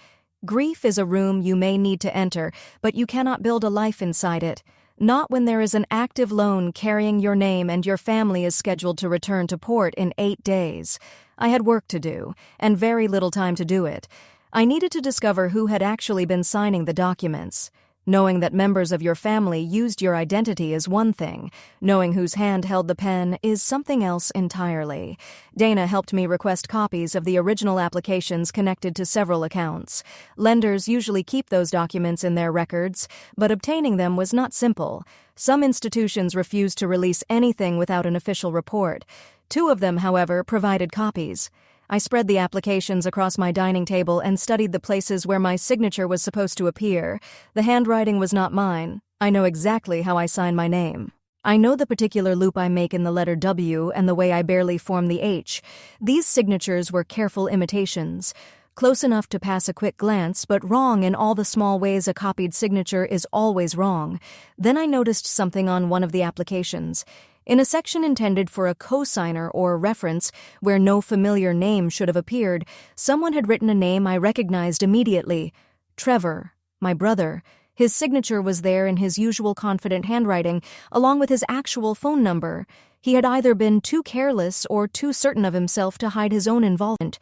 Grief is a room you may need to enter, but you cannot build a life inside it. Not when there is an active loan carrying your name and your family is scheduled to return to port in 8 days. I had work to do, and very little time to do it. I needed to discover who had actually been signing the documents. Knowing that members of your family used your identity is one thing. Knowing whose hand held the pen is something else entirely. Dana helped me request copies of the original applications connected to several accounts. Lenders usually keep those documents in their records, but obtaining them was not simple. Some institutions refused to release anything without an official report. 2 of them, however, provided copies. I spread the applications across my dining table and studied the places where my signature was supposed to appear. The handwriting was not mine. I know exactly how I sign my name. I know the particular loop I make in the letter W and the way I barely form the H. These signatures were careful imitations. Close enough to pass a quick glance, but wrong in all the small ways a copied signature is always wrong. Then I noticed something on one of the applications. In a section intended for a cosigner or reference, where no familiar name should have appeared, someone had written a name I recognized immediately. Trevor, my brother. His signature was there in his usual confident handwriting, along with his actual phone number. He had either been too careless or too certain of himself to hide his own involvement.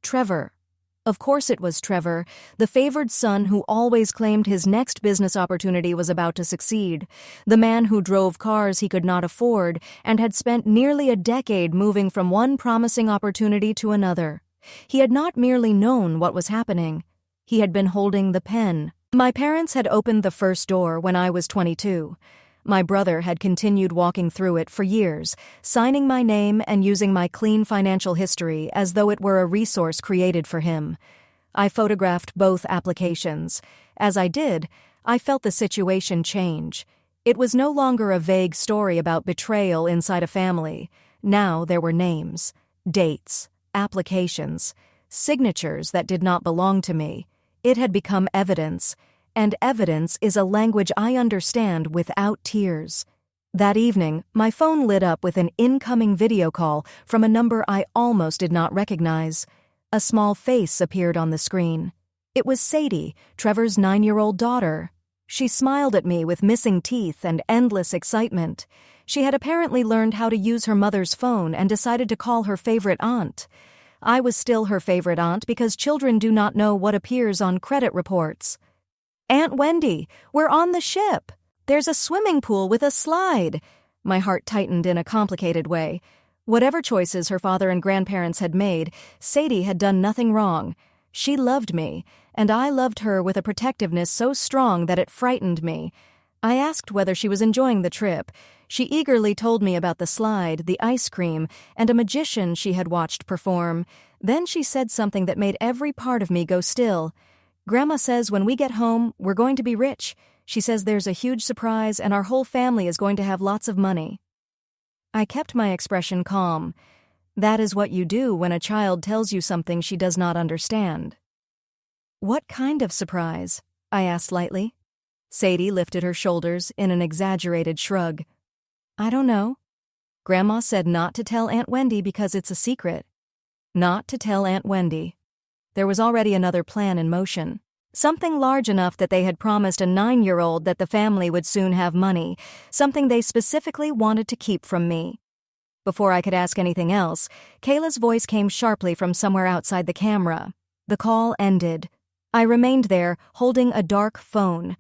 Trevor. Of course it was Trevor, the favored son who always claimed his next business opportunity was about to succeed, the man who drove cars he could not afford and had spent nearly a decade moving from one promising opportunity to another. He had not merely known what was happening. He had been holding the pen. My parents had opened the first door when I was 22. My brother had continued walking through it for years, signing my name and using my clean financial history as though it were a resource created for him. I photographed both applications. As I did, I felt the situation change. It was no longer a vague story about betrayal inside a family. Now there were names, dates, applications, signatures that did not belong to me. It had become evidence, and evidence is a language I understand without tears. That evening, my phone lit up with an incoming video call from a number I almost did not recognize. A small face appeared on the screen. It was Sadie, Trevor's 9-year-old daughter. She smiled at me with missing teeth and endless excitement. She had apparently learned how to use her mother's phone and decided to call her favorite aunt. I was still her favorite aunt because children do not know what appears on credit reports. "Aunt Wendy, we're on the ship. There's a swimming pool with a slide." My heart tightened in a complicated way. Whatever choices her father and grandparents had made, Sadie had done nothing wrong. She loved me, and I loved her with a protectiveness so strong that it frightened me. I asked whether she was enjoying the trip. She eagerly told me about the slide, the ice cream, and a magician she had watched perform. Then she said something that made every part of me go still. "Grandma says when we get home, we're going to be rich. She says there's a huge surprise and our whole family is going to have lots of money." I kept my expression calm. That is what you do when a child tells you something she does not understand. "What kind of surprise?" I asked lightly. Sadie lifted her shoulders in an exaggerated shrug. "I don't know. Grandma said not to tell Aunt Wendy because it's a secret." Not to tell Aunt Wendy. There was already another plan in motion. Something large enough that they had promised a 9-year-old that the family would soon have money, something they specifically wanted to keep from me. Before I could ask anything else, Kayla's voice came sharply from somewhere outside the camera. The call ended. I remained there, holding a dark phone.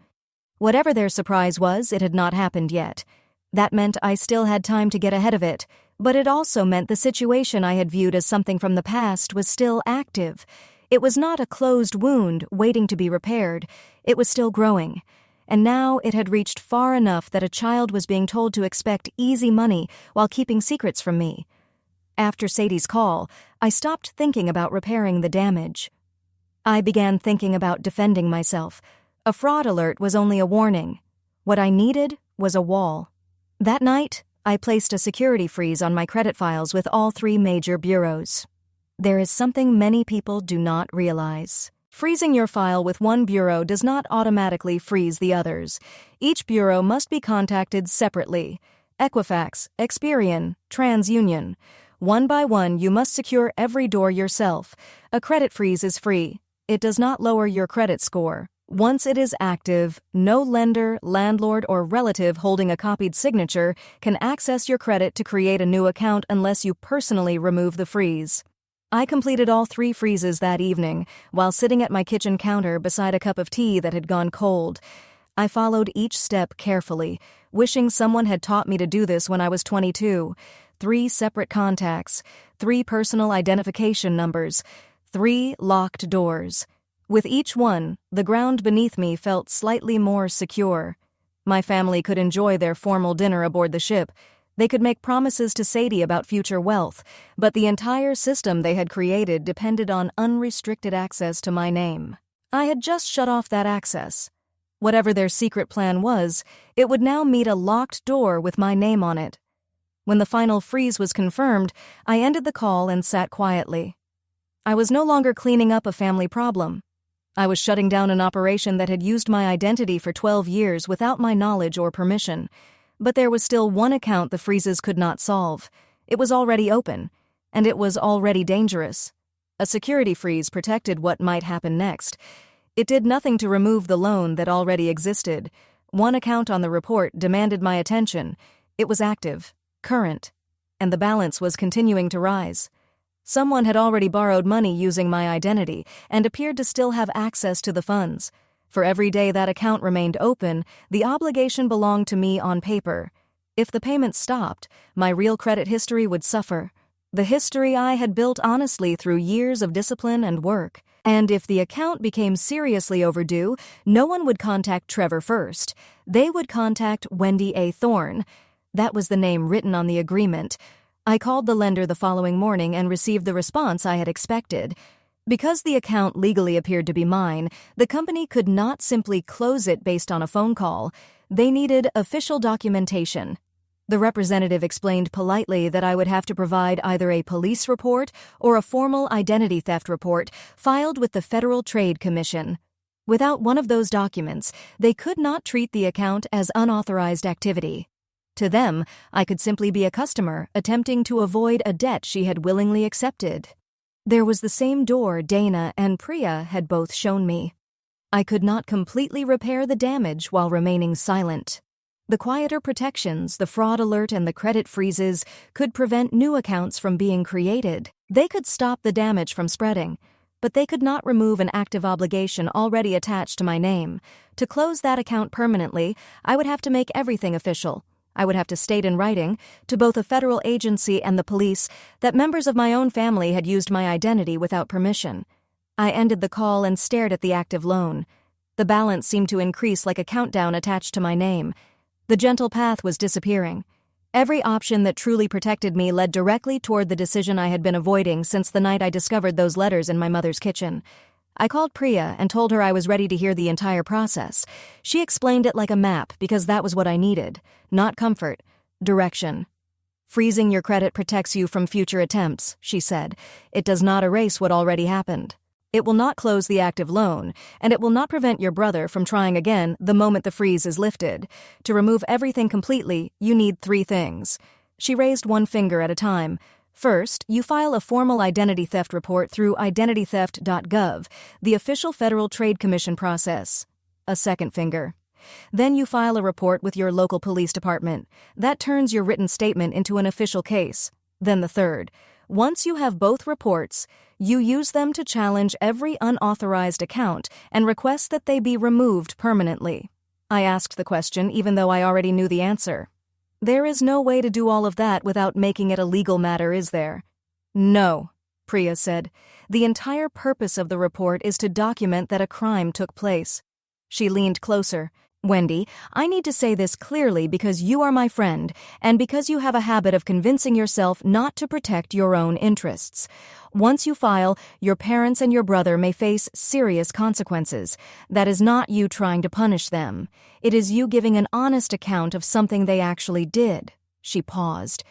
Whatever their surprise was, it had not happened yet. That meant I still had time to get ahead of it, but it also meant the situation I had viewed as something from the past was still active. It was not a closed wound waiting to be repaired. It was still growing. And now it had reached far enough that a child was being told to expect easy money while keeping secrets from me. After Sadie's call, I stopped thinking about repairing the damage. I began thinking about defending myself. A fraud alert was only a warning. What I needed was a wall. That night, I placed a security freeze on my credit files with all 3 major bureaus. There is something many people do not realize. Freezing your file with one bureau does not automatically freeze the others. Each bureau must be contacted separately. Equifax, Experian, TransUnion. One by one, you must secure every door yourself. A credit freeze is free. It does not lower your credit score. Once it is active, no lender, landlord, or relative holding a copied signature can access your credit to create a new account unless you personally remove the freeze. I completed all 3 freezes that evening while sitting at my kitchen counter beside a cup of tea that had gone cold. I followed each step carefully, wishing someone had taught me to do this when I was 22. 3 separate contacts, 3 personal identification numbers, 3 locked doors. With each one, the ground beneath me felt slightly more secure. My family could enjoy their formal dinner aboard the ship. They could make promises to Sadie about future wealth, but the entire system they had created depended on unrestricted access to my name. I had just shut off that access. Whatever their secret plan was, it would now meet a locked door with my name on it. When the final freeze was confirmed, I ended the call and sat quietly. I was no longer cleaning up a family problem. I was shutting down an operation that had used my identity for 12 years without my knowledge or permission. But there was still one account the freezes could not solve. It was already open, and it was already dangerous. A security freeze protected what might happen next. It did nothing to remove the loan that already existed. One account on the report demanded my attention. It was active, current, and the balance was continuing to rise. Someone had already borrowed money using my identity and appeared to still have access to the funds. For every day that account remained open, the obligation belonged to me on paper. If the payments stopped, my real credit history would suffer. The history I had built honestly through years of discipline and work. And if the account became seriously overdue, no one would contact Trevor first. They would contact Wendy A. Thorne. That was the name written on the agreement. I called the lender the following morning and received the response I had expected. Because the account legally appeared to be mine, the company could not simply close it based on a phone call. They needed official documentation. The representative explained politely that I would have to provide either a police report or a formal identity theft report filed with the Federal Trade Commission. Without one of those documents, they could not treat the account as unauthorized activity. To them, I could simply be a customer attempting to avoid a debt she had willingly accepted. There was the same door Dana and Priya had both shown me. I could not completely repair the damage while remaining silent. The quieter protections, the fraud alert, and the credit freezes could prevent new accounts from being created. They could stop the damage from spreading, but they could not remove an active obligation already attached to my name. To close that account permanently, I would have to make everything official. I would have to state in writing, to both a federal agency and the police, that members of my own family had used my identity without permission. I ended the call and stared at the active loan. The balance seemed to increase like a countdown attached to my name. The gentle path was disappearing. Every option that truly protected me led directly toward the decision I had been avoiding since the night I discovered those letters in my mother's kitchen. I called Priya and told her I was ready to hear the entire process. She explained it like a map because that was what I needed. Not comfort, direction. Freezing your credit protects you from future attempts, she said. It does not erase what already happened. It will not close the active loan, and it will not prevent your brother from trying again the moment the freeze is lifted. To remove everything completely, you need 3 things. She raised one finger at a time. First, you file a formal identity theft report through identitytheft.gov, the official Federal Trade Commission process. A second finger. Then you file a report with your local police department. That turns your written statement into an official case. Then the third. Once you have both reports, you use them to challenge every unauthorized account and request that they be removed permanently. I asked the question even though I already knew the answer. There is no way to do all of that without making it a legal matter, is there? No, Priya said. The entire purpose of the report is to document that a crime took place. She leaned closer. Wendy, I need to say this clearly because you are my friend and because you have a habit of convincing yourself not to protect your own interests. Once you file, your parents and your brother may face serious consequences. That is not you trying to punish them. It is you giving an honest account of something they actually did. She paused.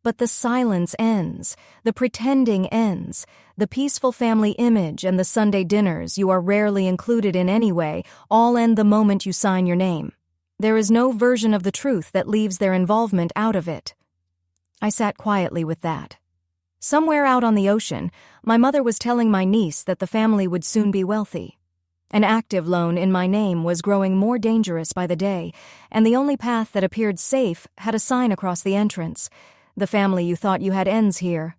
But the silence ends. The pretending ends. The peaceful family image and the Sunday dinners you are rarely included in anyway all end the moment you sign your name. There is no version of the truth that leaves their involvement out of it. I sat quietly with that. Somewhere out on the ocean, my mother was telling my niece that the family would soon be wealthy. An active loan in my name was growing more dangerous by the day, and the only path that appeared safe had a sign across the entrance. The family you thought you had ends here.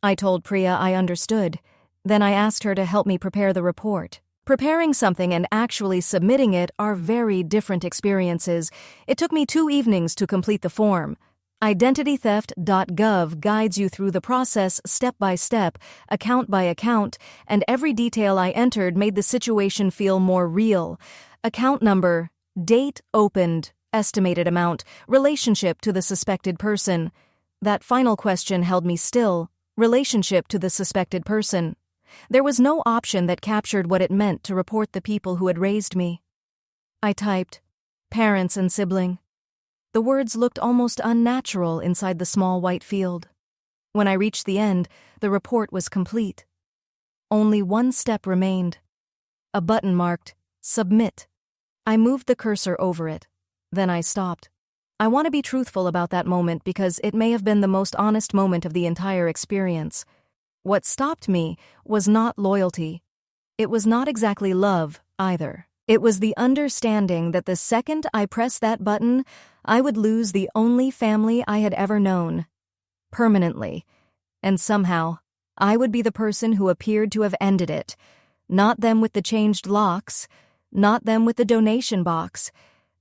I told Priya I understood. Then I asked her to help me prepare the report. Preparing something and actually submitting it are very different experiences. It took me 2 evenings to complete the form. Identitytheft.gov guides you through the process step by step, account by account, and every detail I entered made the situation feel more real. Account number, date opened, estimated amount, relationship to the suspected person. That final question held me still. Relationship to the suspected person. There was no option that captured what it meant to report the people who had raised me. I typed, parents and sibling. The words looked almost unnatural inside the small white field. When I reached the end, the report was complete. Only one step remained. A button marked, Submit. I moved the cursor over it. Then I stopped. I want to be truthful about that moment because it may have been the most honest moment of the entire experience. What stopped me was not loyalty. It was not exactly love, either. It was the understanding that the second I pressed that button, I would lose the only family I had ever known. Permanently. And somehow, I would be the person who appeared to have ended it. Not them with the changed locks. Not them with the donation box.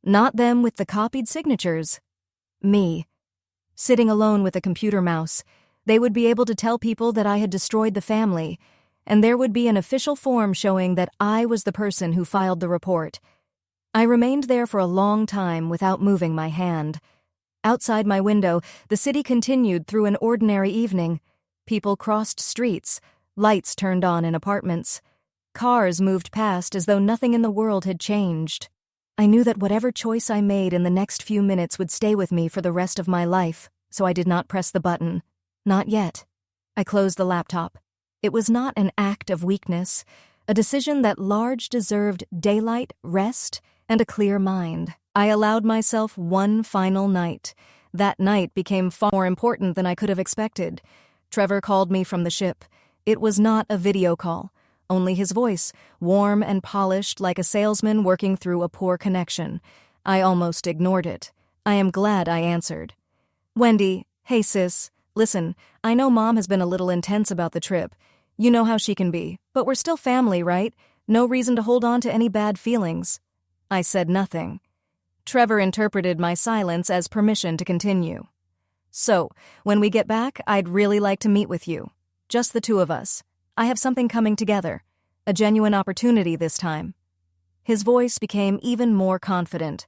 Not them with the copied signatures. Me. Sitting alone with a computer mouse, they would be able to tell people that I had destroyed the family, and there would be an official form showing that I was the person who filed the report. I remained there for a long time without moving my hand. Outside my window, the city continued through an ordinary evening. People crossed streets, lights turned on in apartments. Cars moved past as though nothing in the world had changed. I knew that whatever choice I made in the next few minutes would stay with me for the rest of my life, so I did not press the button. Not yet. I closed the laptop. It was not an act of weakness. a decision that large deserved daylight, rest, and a clear mind. I allowed myself one final night. That night became far more important than I could have expected. Trevor called me from the ship. It was not a video call, only his voice, warm and polished like a salesman working through a poor connection. I almost ignored it. I am glad I answered. "Wendy, hey sis, listen, I know Mom has been a little intense about the trip. You know how she can be, but we're still family, right? No reason to hold on to any bad feelings." I said nothing. Trevor interpreted my silence as permission to continue. "So, when we get back, I'd really like to meet with you. Just the two of us. I have something coming together. A genuine opportunity this time." His voice became even more confident.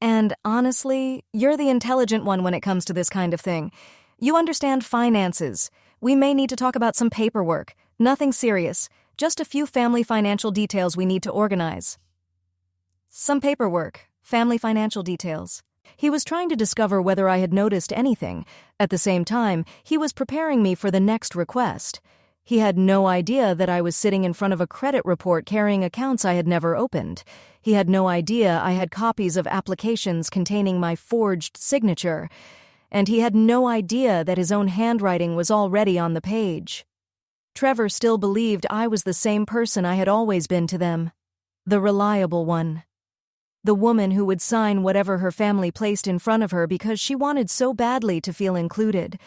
"And honestly, you're the intelligent one when it comes to this kind of thing. You understand finances. We may need to talk about some paperwork. Nothing serious. Just a few family financial details we need to organize." Some paperwork. Family financial details. He was trying to discover whether I had noticed anything. At the same time, he was preparing me for the next request. He had no idea that I was sitting in front of a credit report carrying accounts I had never opened. He had no idea I had copies of applications containing my forged signature. And he had no idea that his own handwriting was already on the page. Trevor still believed I was the same person I had always been to them. The reliable one. The woman who would sign whatever her family placed in front of her because she wanted so badly to feel included.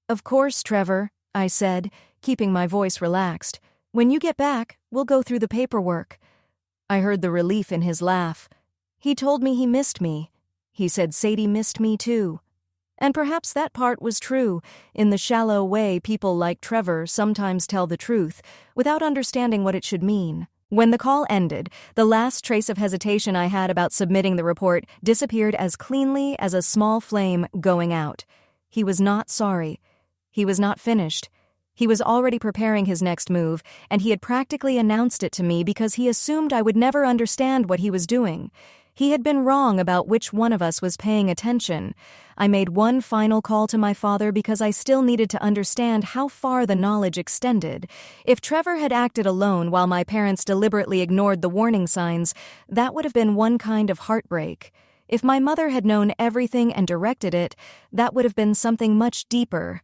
"Of course, Trevor," I said, keeping my voice relaxed. "When you get back, we'll go through the paperwork." I heard the relief in his laugh. He told me he missed me. He said Sadie missed me too. And perhaps that part was true, in the shallow way people like Trevor sometimes tell the truth, without understanding what it should mean. When the call ended, the last trace of hesitation I had about submitting the report disappeared as cleanly as a small flame going out. He was not sorry. He was not finished. He was already preparing his next move, and he had practically announced it to me because he assumed I would never understand what he was doing. He had been wrong about which one of us was paying attention. I made one final call to my father because I still needed to understand how far the knowledge extended. If Trevor had acted alone while my parents deliberately ignored the warning signs, that would have been one kind of heartbreak. If my mother had known everything and directed it, that would have been something much deeper.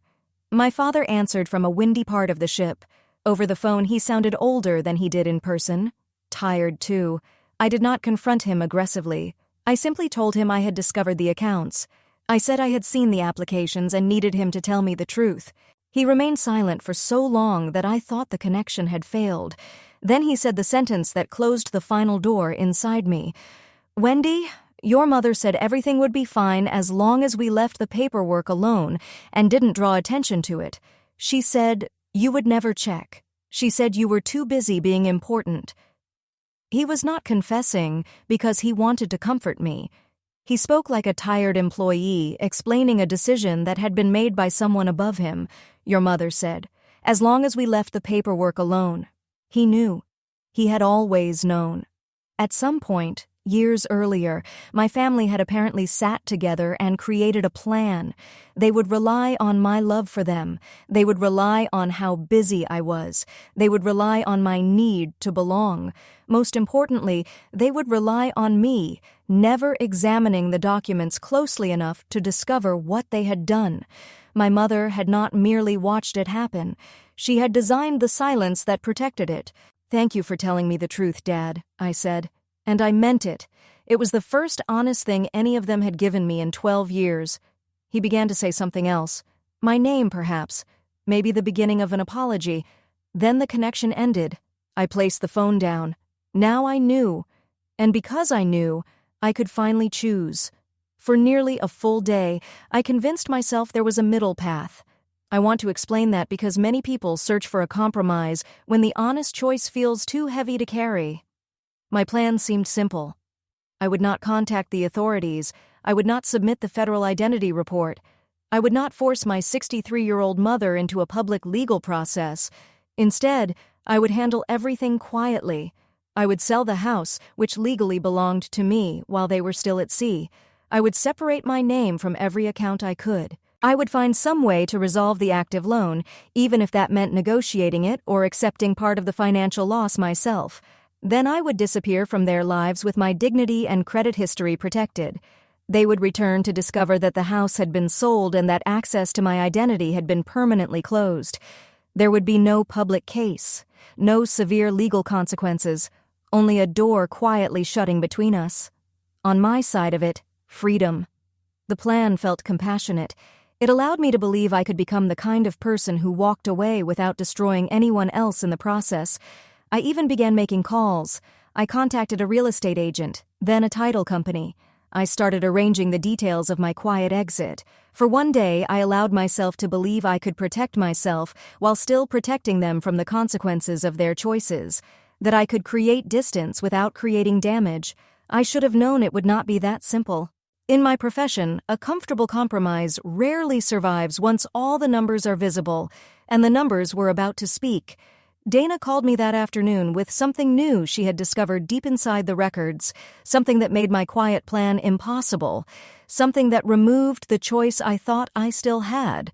My father answered from a windy part of the ship. Over the phone, he sounded older than he did in person. Tired, too. I did not confront him aggressively. I simply told him I had discovered the accounts. I said I had seen the applications and needed him to tell me the truth. He remained silent for so long that I thought the connection had failed. Then he said the sentence that closed the final door inside me. "Wendy, your mother said everything would be fine as long as we left the paperwork alone and didn't draw attention to it. She said you would never check. She said you were too busy being important." He was not confessing because he wanted to comfort me. He spoke like a tired employee, explaining a decision that had been made by someone above him. "Your mother said, as long as we left the paperwork alone." He knew. He had always known. At some point, years earlier, my family had apparently sat together and created a plan. They would rely on my love for them. They would rely on how busy I was. They would rely on my need to belong. Most importantly, they would rely on me, never examining the documents closely enough to discover what they had done. My mother had not merely watched it happen. She had designed the silence that protected it. "Thank you for telling me the truth, Dad," I said. And I meant it. It was the first honest thing any of them had given me in 12 years. He began to say something else. My name, perhaps. Maybe the beginning of an apology. Then the connection ended. I placed the phone down. Now I knew. And because I knew, I could finally choose. For nearly a full day, I convinced myself there was a middle path. I want to explain that because many people search for a compromise when the honest choice feels too heavy to carry. My plan seemed simple. I would not contact the authorities. I would not submit the federal identity report. I would not force my 63-year-old mother into a public legal process. Instead, I would handle everything quietly. I would sell the house, which legally belonged to me, while they were still at sea. I would separate my name from every account I could. I would find some way to resolve the active loan, even if that meant negotiating it or accepting part of the financial loss myself. Then I would disappear from their lives with my dignity and credit history protected. They would return to discover that the house had been sold and that access to my identity had been permanently closed. There would be no public case, no severe legal consequences, only a door quietly shutting between us. On my side of it, freedom. The plan felt compassionate. It allowed me to believe I could become the kind of person who walked away without destroying anyone else in the process. I even began making calls. I contacted a real estate agent, then a title company. I started arranging the details of my quiet exit. For one day, I allowed myself to believe I could protect myself while still protecting them from the consequences of their choices. That I could create distance without creating damage. I should have known it would not be that simple. In my profession, a comfortable compromise rarely survives once all the numbers are visible, and the numbers were about to speak. Dana called me that afternoon with something new she had discovered deep inside the records, something that made my quiet plan impossible, something that removed the choice I thought I still had.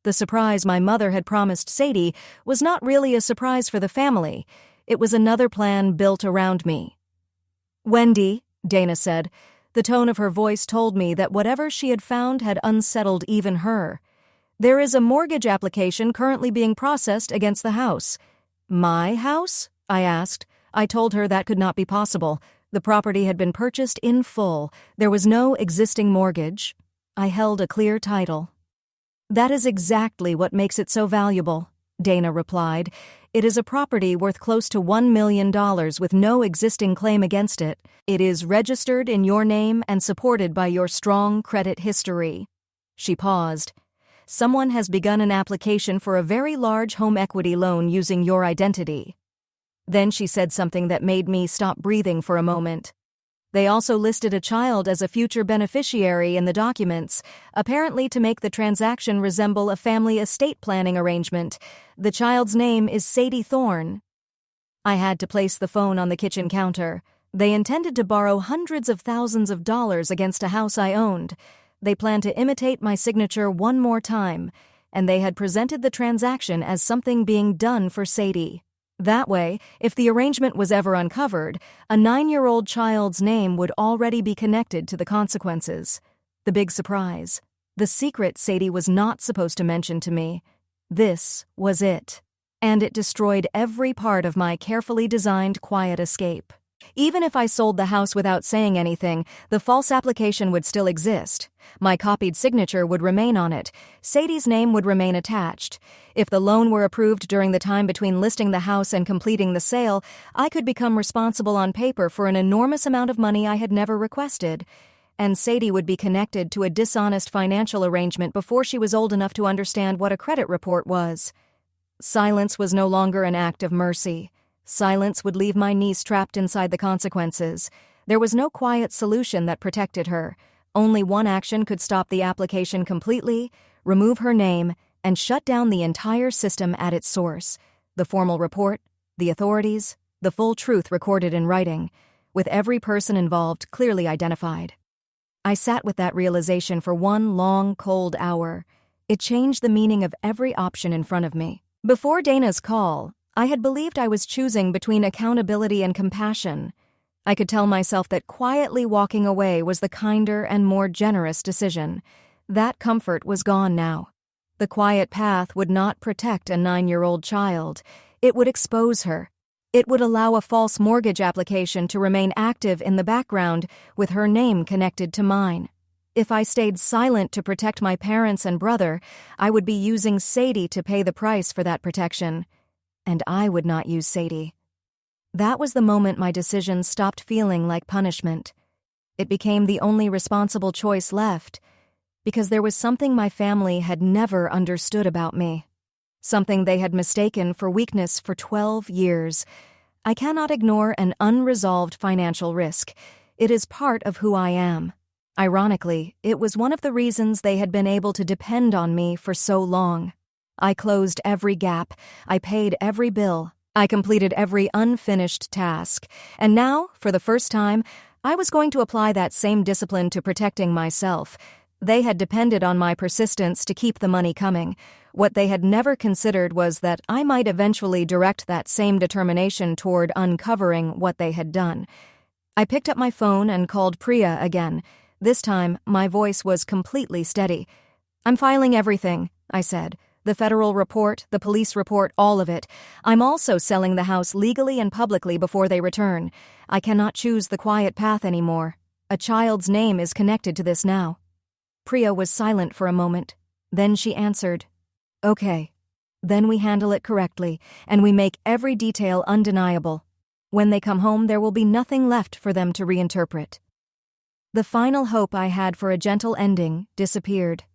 The surprise my mother had promised Sadie was not really a surprise for the family. It was another plan built around me. "Wendy," Dana said. The tone of her voice told me that whatever she had found had unsettled even her. "There is a mortgage application currently being processed against the house." "My house?" I asked. I told her that could not be possible. The property had been purchased in full. There was no existing mortgage. I held a clear title. "That is exactly what makes it so valuable," Dana replied. "It is a property worth close to $1 million with no existing claim against it. It is registered in your name and supported by your strong credit history." She paused. "Someone has begun an application for a very large home equity loan using your identity." Then she said something that made me stop breathing for a moment. "They also listed a child as a future beneficiary in the documents, apparently to make the transaction resemble a family estate planning arrangement. The child's name is Sadie Thorne." I had to place the phone on the kitchen counter. They intended to borrow hundreds of thousands of dollars against a house I owned. They planned to imitate my signature one more time, and they had presented the transaction as something being done for Sadie. That way, if the arrangement was ever uncovered, a 9-year-old child's name would already be connected to the consequences. The big surprise. The secret Sadie was not supposed to mention to me. This was it. And it destroyed every part of my carefully designed quiet escape. Even if I sold the house without saying anything, the false application would still exist. My copied signature would remain on it. Sadie's name would remain attached. If the loan were approved during the time between listing the house and completing the sale, I could become responsible on paper for an enormous amount of money I had never requested. And Sadie would be connected to a dishonest financial arrangement before she was old enough to understand what a credit report was. Silence was no longer an act of mercy. Silence would leave my niece trapped inside the consequences. There was no quiet solution that protected her. Only one action could stop the application completely, remove her name, and shut down the entire system at its source. The formal report, the authorities, the full truth recorded in writing, with every person involved clearly identified. I sat with that realization for one long, cold hour. It changed the meaning of every option in front of me. Before Dana's call, I had believed I was choosing between accountability and compassion. I could tell myself that quietly walking away was the kinder and more generous decision. That comfort was gone now. The quiet path would not protect a 9-year-old child. It would expose her. It would allow a false mortgage application to remain active in the background with her name connected to mine. If I stayed silent to protect my parents and brother, I would be using Sadie to pay the price for that protection. And I would not use Sadie. That was the moment my decision stopped feeling like punishment. It became the only responsible choice left, because there was something my family had never understood about me. Something they had mistaken for weakness for 12 years. I cannot ignore an unresolved financial risk. It is part of who I am. Ironically, it was one of the reasons they had been able to depend on me for so long. I closed every gap. I paid every bill. I completed every unfinished task. And now, for the first time, I was going to apply that same discipline to protecting myself. They had depended on my persistence to keep the money coming. What they had never considered was that I might eventually direct that same determination toward uncovering what they had done. I picked up my phone and called Priya again. This time, my voice was completely steady. "I'm filing everything," I said. "The federal report, the police report, all of it. I'm also selling the house legally and publicly before they return. I cannot choose the quiet path anymore. A child's name is connected to this now." Priya was silent for a moment. Then she answered, "Okay. Then we handle it correctly, and we make every detail undeniable. When they come home, there will be nothing left for them to reinterpret." The final hope I had for a gentle ending disappeared.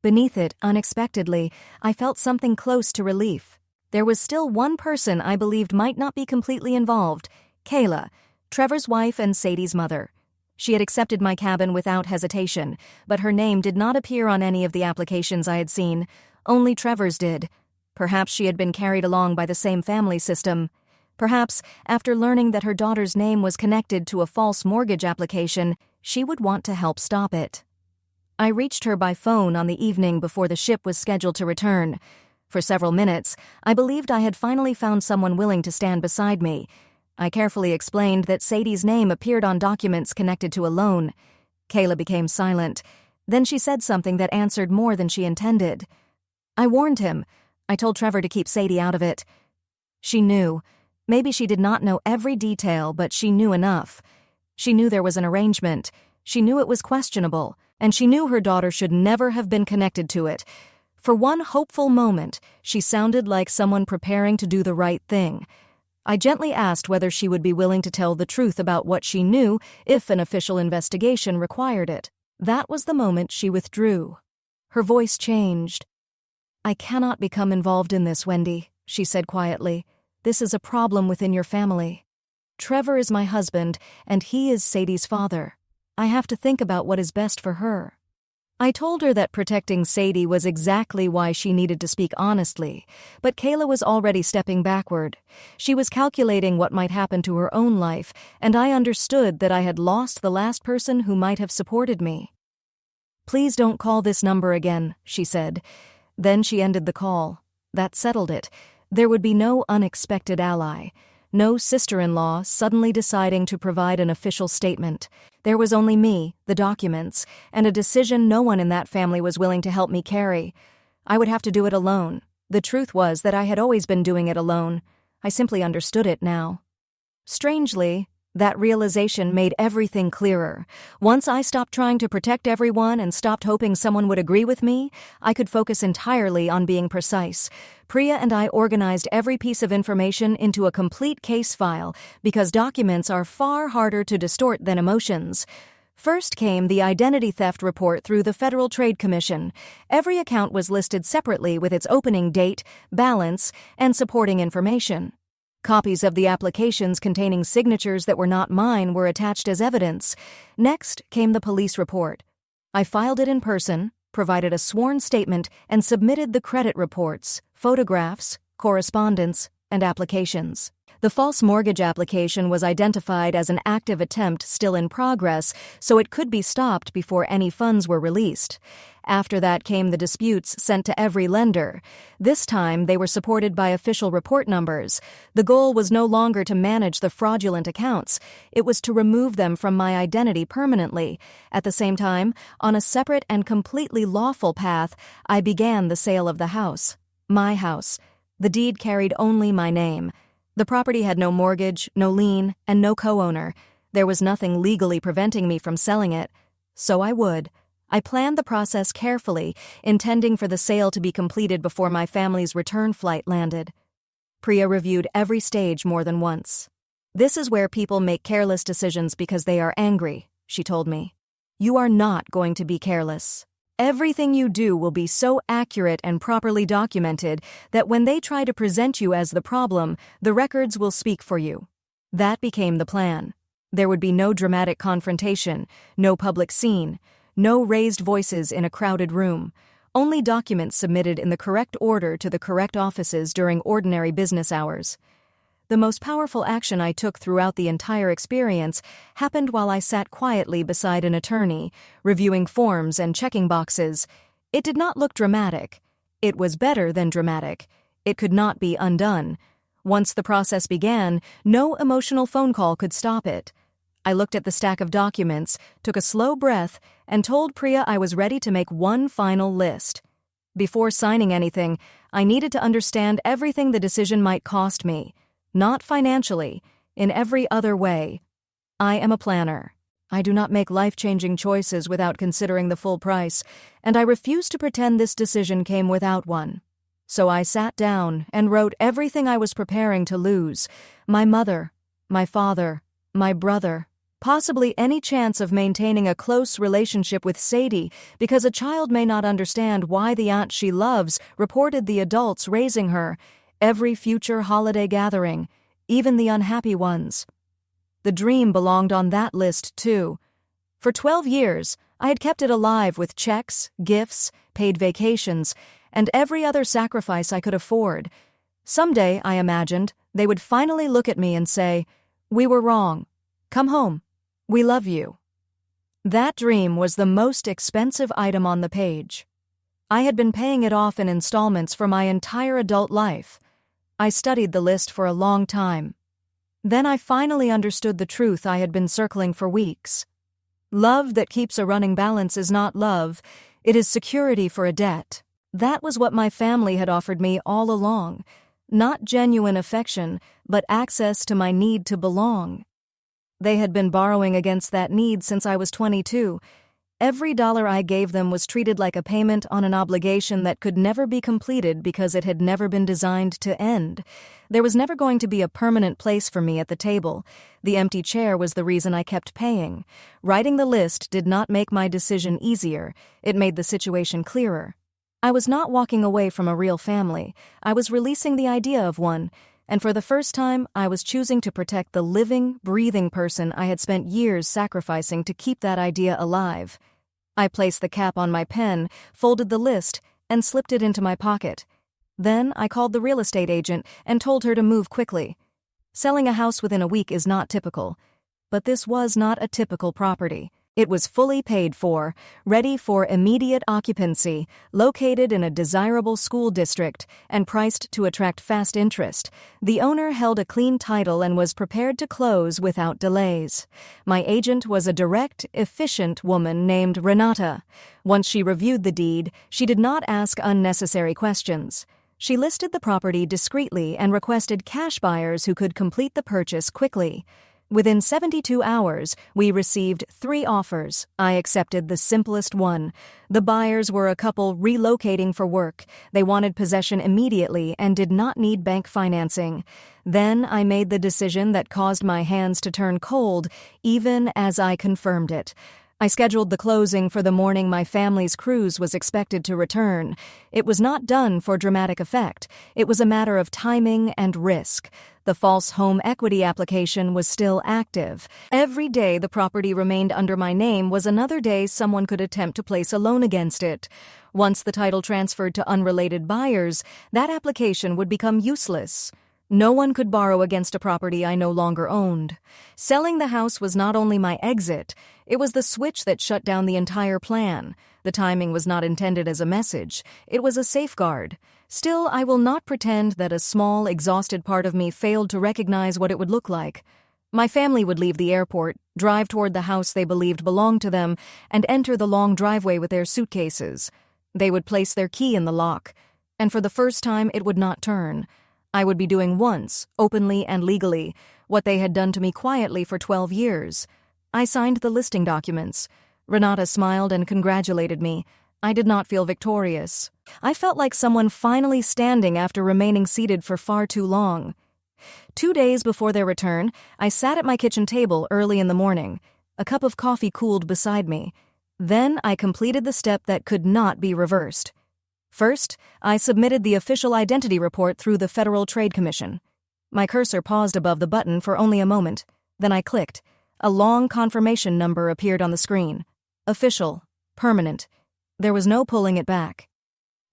Beneath it, unexpectedly, I felt something close to relief. There was still one person I believed might not be completely involved: Kayla, Trevor's wife and Sadie's mother. She had accepted my cabin without hesitation, but her name did not appear on any of the applications I had seen. Only Trevor's did. Perhaps she had been carried along by the same family system. Perhaps, after learning that her daughter's name was connected to a false mortgage application, she would want to help stop it. I reached her by phone on the evening before the ship was scheduled to return. For several minutes, I believed I had finally found someone willing to stand beside me. I carefully explained that Sadie's name appeared on documents connected to a loan. Kayla became silent. Then she said something that answered more than she intended. "I warned him. I told Trevor to keep Sadie out of it." She knew. Maybe she did not know every detail, but she knew enough. She knew there was an arrangement. She knew it was questionable, and she knew her daughter should never have been connected to it. For one hopeful moment, she sounded like someone preparing to do the right thing. I gently asked whether she would be willing to tell the truth about what she knew if an official investigation required it. That was the moment she withdrew. Her voice changed. "I cannot become involved in this, Wendy," she said quietly. "This is a problem within your family. Trevor is my husband, and he is Sadie's father. I have to think about what is best for her." I told her that protecting Sadie was exactly why she needed to speak honestly, but Kayla was already stepping backward. She was calculating what might happen to her own life, and I understood that I had lost the last person who might have supported me. "Please don't call this number again," she said. Then she ended the call. That settled it. There would be no unexpected ally. No sister-in-law suddenly deciding to provide an official statement. There was only me, the documents, and a decision no one in that family was willing to help me carry. I would have to do it alone. The truth was that I had always been doing it alone. I simply understood it now. Strangely, that realization made everything clearer. Once I stopped trying to protect everyone and stopped hoping someone would agree with me, I could focus entirely on being precise. Priya and I organized every piece of information into a complete case file because documents are far harder to distort than emotions. First came the identity theft report through the Federal Trade Commission. Every account was listed separately with its opening date, balance, and supporting information. Copies of the applications containing signatures that were not mine were attached as evidence. Next came the police report. I filed it in person, provided a sworn statement, and submitted the credit reports, photographs, correspondence, and applications. The false mortgage application was identified as an active attempt still in progress, so it could be stopped before any funds were released. After that came the disputes sent to every lender. This time, they were supported by official report numbers. The goal was no longer to manage the fraudulent accounts. It was to remove them from my identity permanently. At the same time, on a separate and completely lawful path, I began the sale of the house. My house. The deed carried only my name. The property had no mortgage, no lien, and no co-owner. There was nothing legally preventing me from selling it. So I would. I planned the process carefully, intending for the sale to be completed before my family's return flight landed. Priya reviewed every stage more than once. "This is where people make careless decisions because they are angry," she told me. "You are not going to be careless. Everything you do will be so accurate and properly documented that when they try to present you as the problem, the records will speak for you." That became the plan. There would be no dramatic confrontation, no public scene, no raised voices in a crowded room, only documents submitted in the correct order to the correct offices during ordinary business hours. The most powerful action I took throughout the entire experience happened while I sat quietly beside an attorney, reviewing forms and checking boxes. It did not look dramatic. It was better than dramatic. It could not be undone. Once the process began, no emotional phone call could stop it. I looked at the stack of documents, took a slow breath, and told Priya I was ready to make one final list. Before signing anything, I needed to understand everything the decision might cost me. Not financially, in every other way. I am a planner. I do not make life-changing choices without considering the full price, and I refuse to pretend this decision came without one. So I sat down and wrote everything I was preparing to lose: my mother, my father, my brother, possibly any chance of maintaining a close relationship with Sadie, because a child may not understand why the aunt she loves reported the adults raising her, every future holiday gathering, even the unhappy ones. The dream belonged on that list, too. For 12 years, I had kept it alive with checks, gifts, paid vacations, and every other sacrifice I could afford. Someday, I imagined, they would finally look at me and say, "We were wrong. Come home. We love you." That dream was the most expensive item on the page. I had been paying it off in installments for my entire adult life. I studied the list for a long time. Then I finally understood the truth I had been circling for weeks. Love that keeps a running balance is not love, it is security for a debt. That was what my family had offered me all along. Not genuine affection, but access to my need to belong. They had been borrowing against that need since I was 22. Every dollar I gave them was treated like a payment on an obligation that could never be completed because it had never been designed to end. There was never going to be a permanent place for me at the table. The empty chair was the reason I kept paying. Writing the list did not make my decision easier. It made the situation clearer. I was not walking away from a real family. I was releasing the idea of one. And for the first time, I was choosing to protect the living, breathing person I had spent years sacrificing to keep that idea alive. I placed the cap on my pen, folded the list, and slipped it into my pocket. Then I called the real estate agent and told her to move quickly. Selling a house within a week is not typical. But this was not a typical property. It was fully paid for, ready for immediate occupancy, located in a desirable school district, and priced to attract fast interest. The owner held a clean title and was prepared to close without delays. My agent was a direct, efficient woman named Renata. Once she reviewed the deed, she did not ask unnecessary questions. She listed the property discreetly and requested cash buyers who could complete the purchase quickly. Within 72 hours, we received 3 offers. I accepted the simplest one. The buyers were a couple relocating for work. They wanted possession immediately and did not need bank financing. Then I made the decision that caused my hands to turn cold, even as I confirmed it. I scheduled the closing for the morning my family's cruise was expected to return. It was not done for dramatic effect. It was a matter of timing and risk. The false home equity application was still active. Every day the property remained under my name was another day someone could attempt to place a loan against it. Once the title transferred to unrelated buyers, that application would become useless. No one could borrow against a property I no longer owned. Selling the house was not only my exit, it was the switch that shut down the entire plan. The timing was not intended as a message, it was a safeguard. Still, I will not pretend that a small, exhausted part of me failed to recognize what it would look like. My family would leave the airport, drive toward the house they believed belonged to them, and enter the long driveway with their suitcases. They would place their key in the lock, and for the first time it would not turn. I would be doing once, openly and legally, what they had done to me quietly for 12 years. I signed the listing documents. Renata smiled and congratulated me. I did not feel victorious. I felt like someone finally standing after remaining seated for far too long. 2 days before their return, I sat at my kitchen table early in the morning. A cup of coffee cooled beside me. Then I completed the step that could not be reversed. First, I submitted the official identity report through the Federal Trade Commission. My cursor paused above the button for only a moment. Then I clicked. A long confirmation number appeared on the screen. Official. Permanent. There was no pulling it back.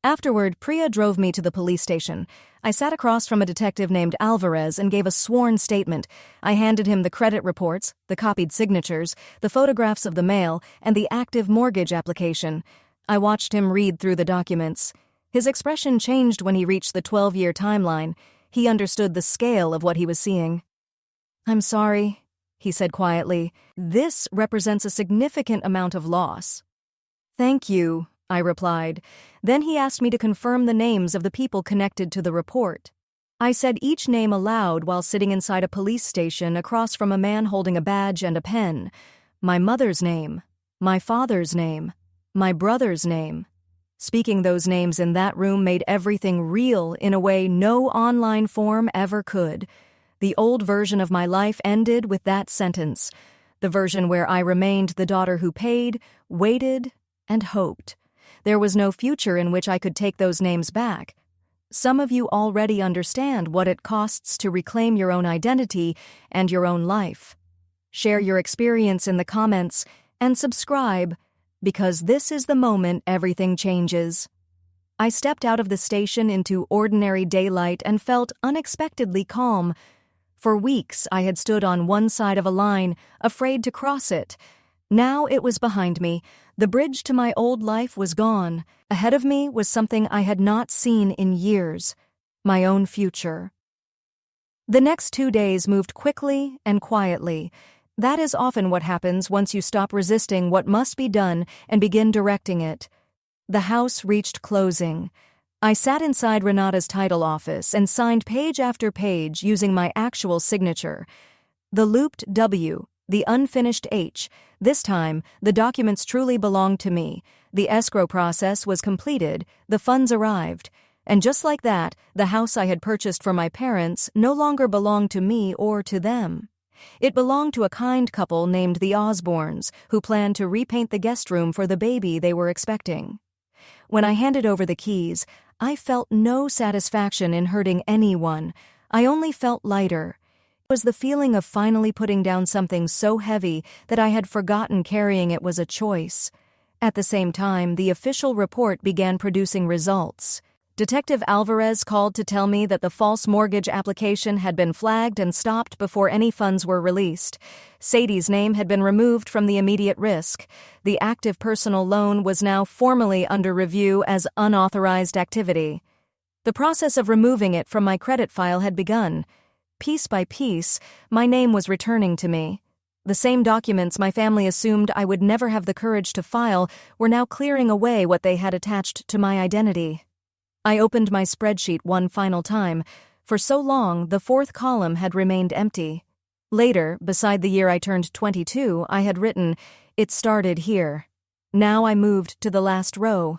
Afterward, Priya drove me to the police station. I sat across from a detective named Alvarez and gave a sworn statement. I handed him the credit reports, the copied signatures, the photographs of the mail, and the active mortgage application. I watched him read through the documents. His expression changed when he reached the 12-year timeline. He understood the scale of what he was seeing. "I'm sorry," he said quietly. "This represents a significant amount of loss." "Thank you," I replied. Then he asked me to confirm the names of the people connected to the report. I said each name aloud while sitting inside a police station across from a man holding a badge and a pen. My mother's name, my father's name, my brother's name. Speaking those names in that room made everything real in a way no online form ever could. The old version of my life ended with that sentence, the version where I remained the daughter who paid, waited, and hoped. There was no future in which I could take those names back. Some of you already understand what it costs to reclaim your own identity and your own life. Share your experience in the comments and subscribe, because this is the moment everything changes. I stepped out of the station into ordinary daylight and felt unexpectedly calm. For weeks I had stood on one side of a line, afraid to cross it. Now it was behind me. The bridge to my old life was gone. Ahead of me was something I had not seen in years, my own future. The next 2 days moved quickly and quietly. That is often what happens once you stop resisting what must be done and begin directing it. The house reached closing. I sat inside Renata's title office and signed page after page using my actual signature. The looped W, the unfinished H. This time, the documents truly belonged to me. The escrow process was completed, the funds arrived. And just like that, the house I had purchased for my parents no longer belonged to me or to them. It belonged to a kind couple named the Osbornes, who planned to repaint the guest room for the baby they were expecting. When I handed over the keys, I felt no satisfaction in hurting anyone. I only felt lighter. It was the feeling of finally putting down something so heavy that I had forgotten carrying it was a choice. At the same time, the official report began producing results. Detective Alvarez called to tell me that the false mortgage application had been flagged and stopped before any funds were released. Sadie's name had been removed from the immediate risk. The active personal loan was now formally under review as unauthorized activity. The process of removing it from my credit file had begun. Piece by piece, my name was returning to me. The same documents my family assumed I would never have the courage to file were now clearing away what they had attached to my identity. I opened my spreadsheet one final time. For so long, the fourth column had remained empty. Later, beside the year I turned 22, I had written, "It started here." Now I moved to the last row.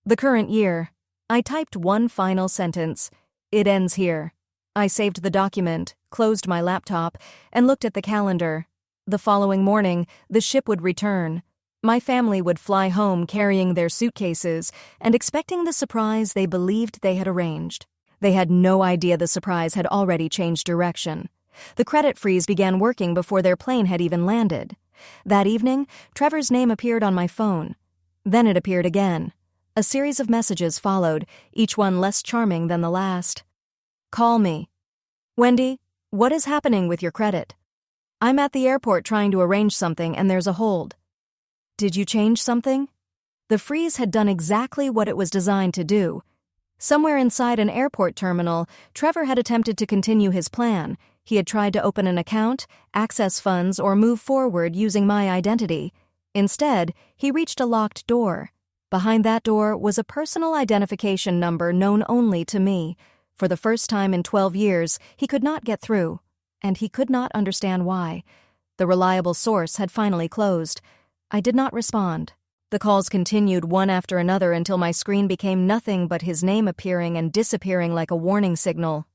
The current year. I typed one final sentence. "It ends here." I saved the document, closed my laptop, and looked at the calendar. The following morning, the ship would return. My family would fly home carrying their suitcases and expecting the surprise they believed they had arranged. They had no idea the surprise had already changed direction. The credit freeze began working before their plane had even landed. That evening, Trevor's name appeared on my phone. Then it appeared again. A series of messages followed, each one less charming than the last. "Call me. Wendy, what is happening with your credit? I'm at the airport trying to arrange something and there's a hold. Did you change something?" The freeze had done exactly what it was designed to do. Somewhere inside an airport terminal, Trevor had attempted to continue his plan. He had tried to open an account, access funds, or move forward using my identity. Instead, he reached a locked door. Behind that door was a personal identification number known only to me. For the first time in 12 years, he could not get through, and he could not understand why. The reliable source had finally closed. I did not respond. The calls continued one after another until my screen became nothing but his name appearing and disappearing like a warning signal.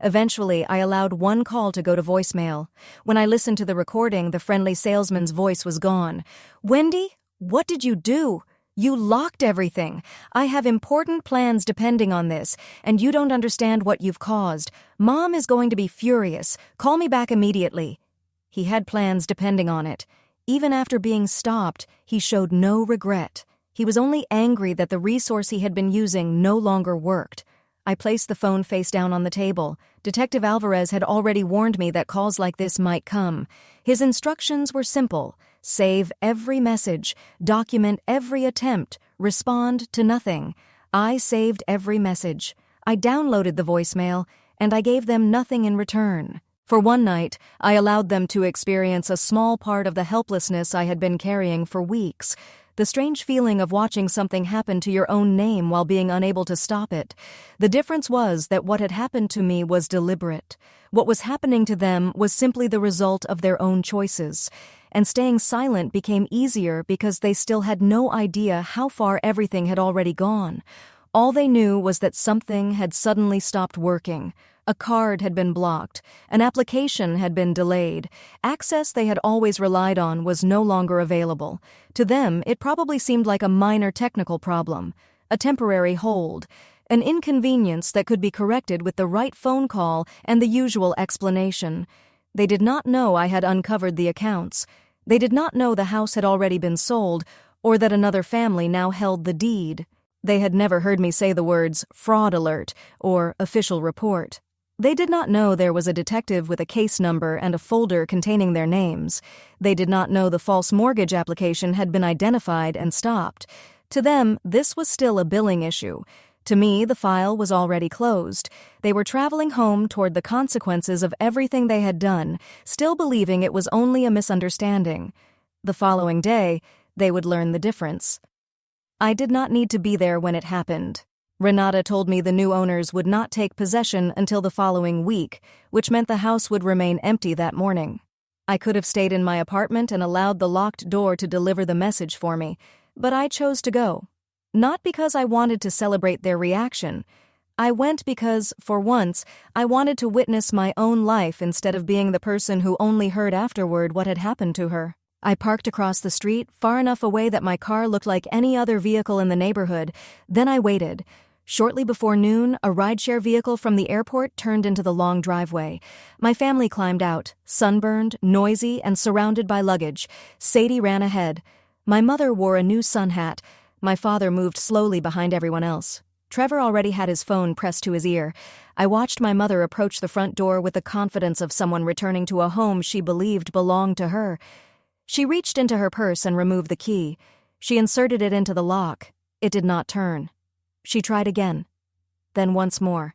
Eventually, I allowed one call to go to voicemail. When I listened to the recording, the friendly salesman's voice was gone. "Wendy, what did you do? You locked everything. I have important plans depending on this, and you don't understand what you've caused. Mom is going to be furious. Call me back immediately." He had plans depending on it. Even after being stopped, he showed no regret. He was only angry that the resource he had been using no longer worked. I placed the phone face down on the table. Detective Alvarez had already warned me that calls like this might come. His instructions were simple. Save every message, document every attempt, respond to nothing. I saved every message. I downloaded the voicemail, and I gave them nothing in return. For one night, I allowed them to experience a small part of the helplessness I had been carrying for weeks. The strange feeling of watching something happen to your own name while being unable to stop it. The difference was that what had happened to me was deliberate. What was happening to them was simply the result of their own choices. And staying silent became easier because they still had no idea how far everything had already gone. All they knew was that something had suddenly stopped working. A card had been blocked. An application had been delayed. Access they had always relied on was no longer available. To them, it probably seemed like a minor technical problem, a temporary hold, an inconvenience that could be corrected with the right phone call and the usual explanation. They did not know I had uncovered the accounts. They did not know the house had already been sold, or that another family now held the deed. They had never heard me say the words fraud alert or official report. They did not know there was a detective with a case number and a folder containing their names. They did not know the false mortgage application had been identified and stopped. To them, this was still a billing issue. To me, the file was already closed. They were traveling home toward the consequences of everything they had done, still believing it was only a misunderstanding. The following day, they would learn the difference. I did not need to be there when it happened. Renata told me the new owners would not take possession until the following week, which meant the house would remain empty that morning. I could have stayed in my apartment and allowed the locked door to deliver the message for me, but I chose to go. Not because I wanted to celebrate their reaction. I went because, for once, I wanted to witness my own life instead of being the person who only heard afterward what had happened to her. I parked across the street, far enough away that my car looked like any other vehicle in the neighborhood. Then I waited. Shortly before noon, a rideshare vehicle from the airport turned into the long driveway. My family climbed out, sunburned, noisy, and surrounded by luggage. Sadie ran ahead. My mother wore a new sun hat. My father moved slowly behind everyone else. Trevor already had his phone pressed to his ear. I watched my mother approach the front door with the confidence of someone returning to a home she believed belonged to her. She reached into her purse and removed the key. She inserted it into the lock. It did not turn. She tried again. Then once more.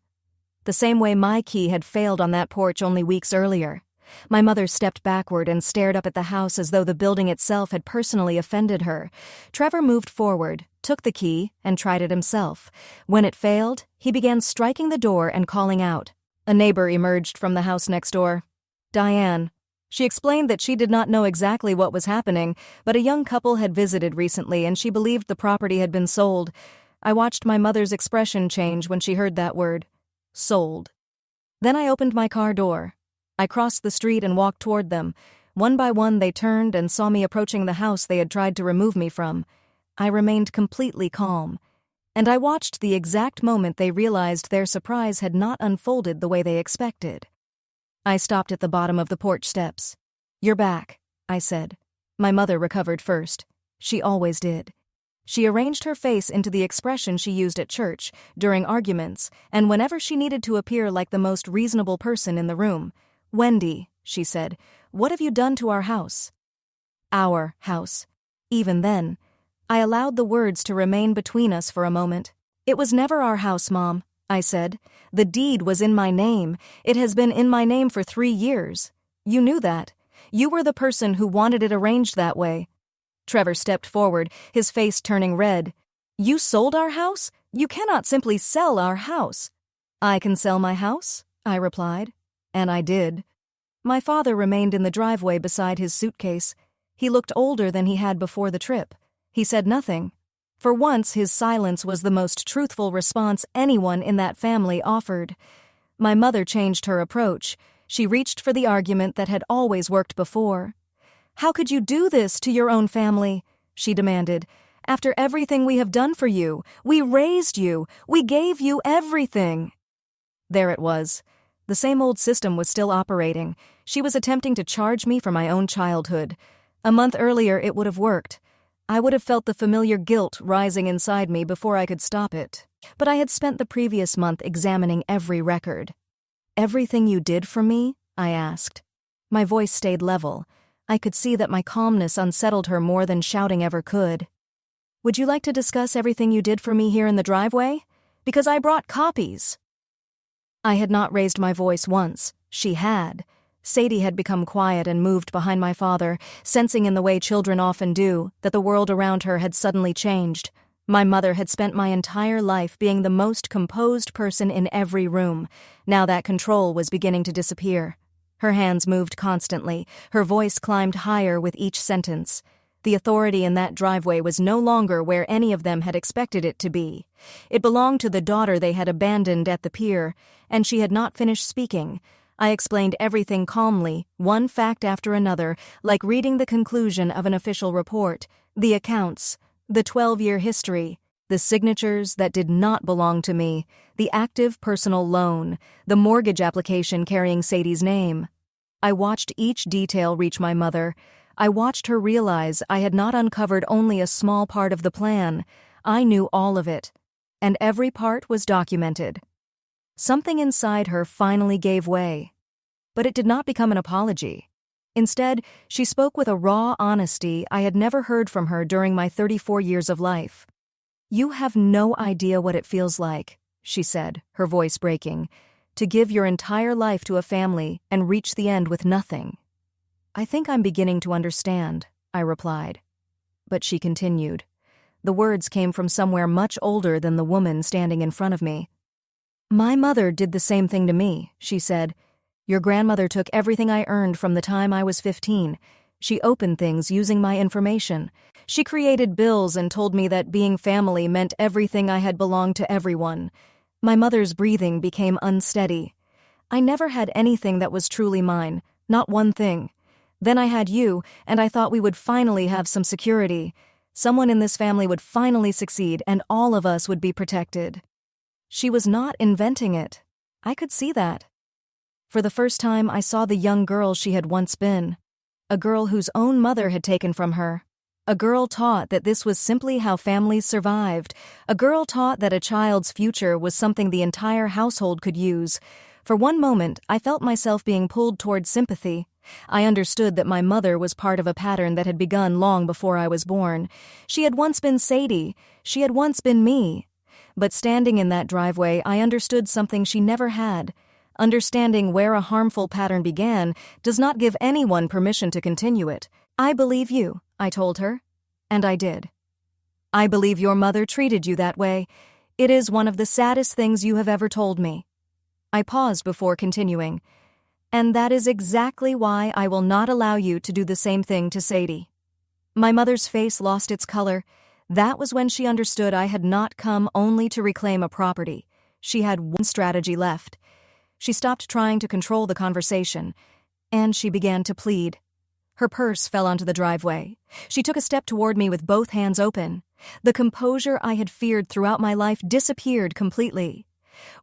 The same way my key had failed on that porch only weeks earlier. My mother stepped backward and stared up at the house as though the building itself had personally offended her. Trevor moved forward, took the key, and tried it himself. When it failed, he began striking the door and calling out. A neighbor emerged from the house next door. Diane. She explained that she did not know exactly what was happening, but a young couple had visited recently and she believed the property had been sold. I watched my mother's expression change when she heard that word. Sold. Then I opened my car door. I crossed the street and walked toward them. One by one they turned and saw me approaching the house they had tried to remove me from. I remained completely calm. And I watched the exact moment they realized their surprise had not unfolded the way they expected. I stopped at the bottom of the porch steps. You're back, I said. My mother recovered first. She always did. She arranged her face into the expression she used at church, during arguments, and whenever she needed to appear like the most reasonable person in the room. Wendy, she said, what have you done to our house? Our house. Even then, I allowed the words to remain between us for a moment. It was never our house, Mom, I said. The deed was in my name. It has been in my name for 3 years. You knew that. You were the person who wanted it arranged that way. Trevor stepped forward, his face turning red. You sold our house? You cannot simply sell our house. I can sell my house, I replied. And I did. My father remained in the driveway beside his suitcase. He looked older than he had before the trip. He said nothing. For once, his silence was the most truthful response anyone in that family offered. My mother changed her approach. She reached for the argument that had always worked before. How could you do this to your own family? She demanded. After everything we have done for you, we raised you, we gave you everything. There it was. The same old system was still operating. She was attempting to charge me for my own childhood. A month earlier it would have worked. I would have felt the familiar guilt rising inside me before I could stop it. But I had spent the previous month examining every record. "Everything you did for me?" I asked. My voice stayed level. I could see that my calmness unsettled her more than shouting ever could. "Would you like to discuss everything you did for me here in the driveway? Because I brought copies." I had not raised my voice once. She had. Sadie had become quiet and moved behind my father, sensing in the way children often do that the world around her had suddenly changed. My mother had spent my entire life being the most composed person in every room. Now that control was beginning to disappear. Her hands moved constantly. Her voice climbed higher with each sentence. The authority in that driveway was no longer where any of them had expected it to be. It belonged to the daughter they had abandoned at the pier, and she had not finished speaking. I explained everything calmly, one fact after another, like reading the conclusion of an official report, the accounts, the 12-year history, the signatures that did not belong to me, the active personal loan, the mortgage application carrying Sadie's name. I watched each detail reach my mother. I watched her realize I had not uncovered only a small part of the plan. I knew all of it, and every part was documented. Something inside her finally gave way. But it did not become an apology. Instead, she spoke with a raw honesty I had never heard from her during my 34 years of life. "You have no idea what it feels like," she said, her voice breaking, "to give your entire life to a family and reach the end with nothing." "I think I'm beginning to understand," I replied. But she continued. The words came from somewhere much older than the woman standing in front of me. "My mother did the same thing to me," she said. "Your grandmother took everything I earned from the time I was 15. She opened things using my information. She created bills and told me that being family meant everything I had belonged to everyone." My mother's breathing became unsteady. "I never had anything that was truly mine, not one thing. Then I had you, and I thought we would finally have some security. Someone in this family would finally succeed, and all of us would be protected." She was not inventing it. I could see that. For the first time, I saw the young girl she had once been. A girl whose own mother had taken from her. A girl taught that this was simply how families survived. A girl taught that a child's future was something the entire household could use. For one moment, I felt myself being pulled toward sympathy. I understood that my mother was part of a pattern that had begun long before I was born. She had once been Sadie. She had once been me. But standing in that driveway, I understood something she never had. Understanding where a harmful pattern began does not give anyone permission to continue it. "I believe you," I told her. And I did. "I believe your mother treated you that way. It is one of the saddest things you have ever told me." I paused before continuing. "And that is exactly why I will not allow you to do the same thing to Sadie." My mother's face lost its color. That was when she understood I had not come only to reclaim a property. She had one strategy left. She stopped trying to control the conversation, and she began to plead. Her purse fell onto the driveway. She took a step toward me with both hands open. The composure I had feared throughout my life disappeared completely.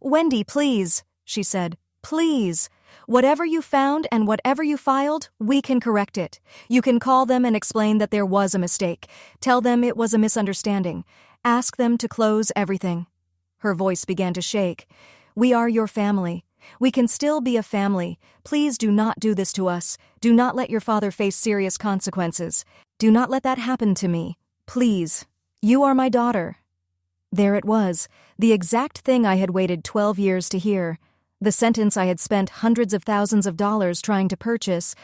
"Wendy, please," she said. "Please. Whatever you found and whatever you filed, we can correct it. You can call them and explain that there was a mistake. Tell them it was a misunderstanding. Ask them to close everything." Her voice began to shake. "We are your family. We can still be a family. Please do not do this to us. Do not let your father face serious consequences. Do not let that happen to me. Please. You are my daughter." There it was, the exact thing I had waited 12 years to hear. The sentence I had spent hundreds of thousands of dollars trying to purchase.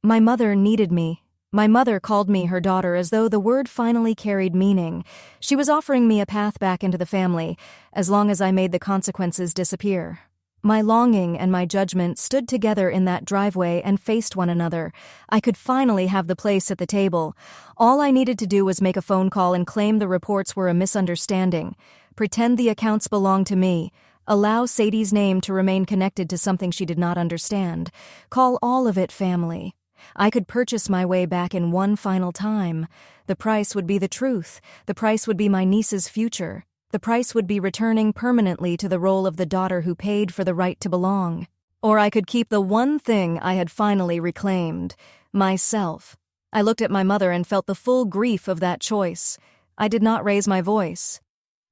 My mother needed me. My mother called me her daughter as though the word finally carried meaning. She was offering me a path back into the family, as long as I made the consequences disappear. My longing and my judgment stood together in that driveway and faced one another. I could finally have the place at the table. All I needed to do was make a phone call and claim the reports were a misunderstanding. Pretend the accounts belonged to me. Allow Sadie's name to remain connected to something she did not understand. Call all of it family. I could purchase my way back in one final time. The price would be the truth. The price would be my niece's future. The price would be returning permanently to the role of the daughter who paid for the right to belong. Or I could keep the one thing I had finally reclaimed, myself. I looked at my mother and felt the full grief of that choice. I did not raise my voice.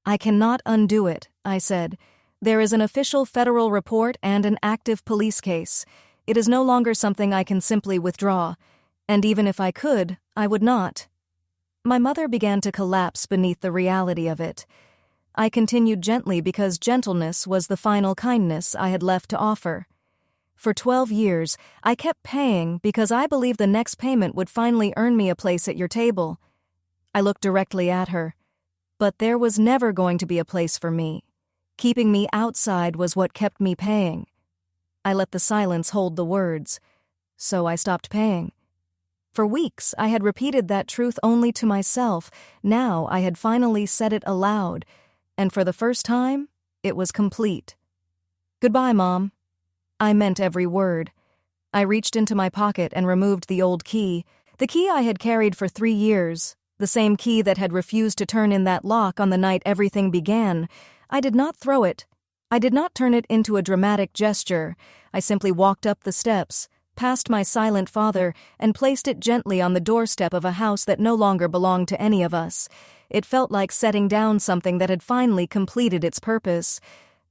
"I cannot undo it," I said. "There is an official federal report and an active police case. It is no longer something I can simply withdraw. And even if I could, I would not." My mother began to collapse beneath the reality of it. I continued gently because gentleness was the final kindness I had left to offer. For 12 years, I kept paying because I believed the next payment would finally earn me a place at your table. I looked directly at her. But there was never going to be a place for me. Keeping me outside was what kept me paying. I let the silence hold the words. So I stopped paying. For weeks, I had repeated that truth only to myself. Now I had finally said it aloud. And for the first time, it was complete. "Goodbye, Mom." I meant every word. I reached into my pocket and removed the old key, the key I had carried for 3 years, the same key that had refused to turn in that lock on the night everything began. I did not throw it. I did not turn it into a dramatic gesture. I simply walked up the steps, past my silent father, and placed it gently on the doorstep of a house that no longer belonged to any of us. It felt like setting down something that had finally completed its purpose.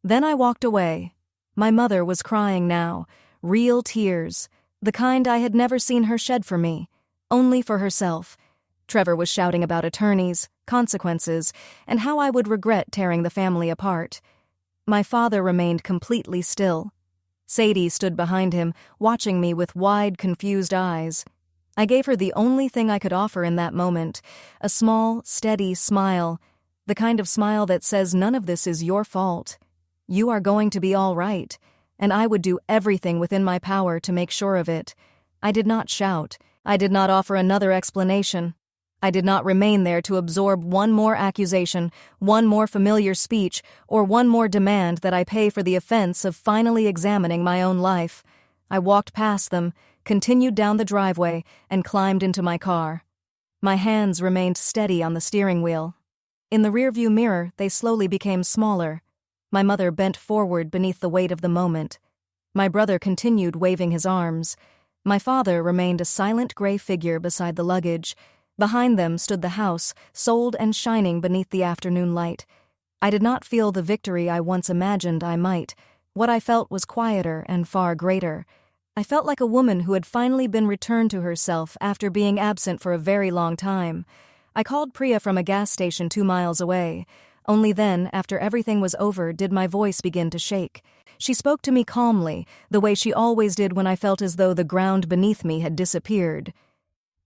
Then I walked away. My mother was crying now, real tears, the kind I had never seen her shed for me, only for herself. Trevor was shouting about attorneys, consequences, and how I would regret tearing the family apart. My father remained completely still. Sadie stood behind him, watching me with wide, confused eyes. I gave her the only thing I could offer in that moment, a small, steady smile, the kind of smile that says none of this is your fault. You are going to be all right, and I would do everything within my power to make sure of it. I did not shout. I did not offer another explanation. I did not remain there to absorb one more accusation, one more familiar speech, or one more demand that I pay for the offense of finally examining my own life. I walked past them, continued down the driveway, and climbed into my car. My hands remained steady on the steering wheel. In the rearview mirror, they slowly became smaller. My mother bent forward beneath the weight of the moment. My brother continued waving his arms. My father remained a silent gray figure beside the luggage. Behind them stood the house, sold and shining beneath the afternoon light. I did not feel the victory I once imagined I might. What I felt was quieter and far greater. I felt like a woman who had finally been returned to herself after being absent for a very long time. I called Priya from a gas station 2 miles away. Only then, after everything was over, did my voice begin to shake. She spoke to me calmly, the way she always did when I felt as though the ground beneath me had disappeared.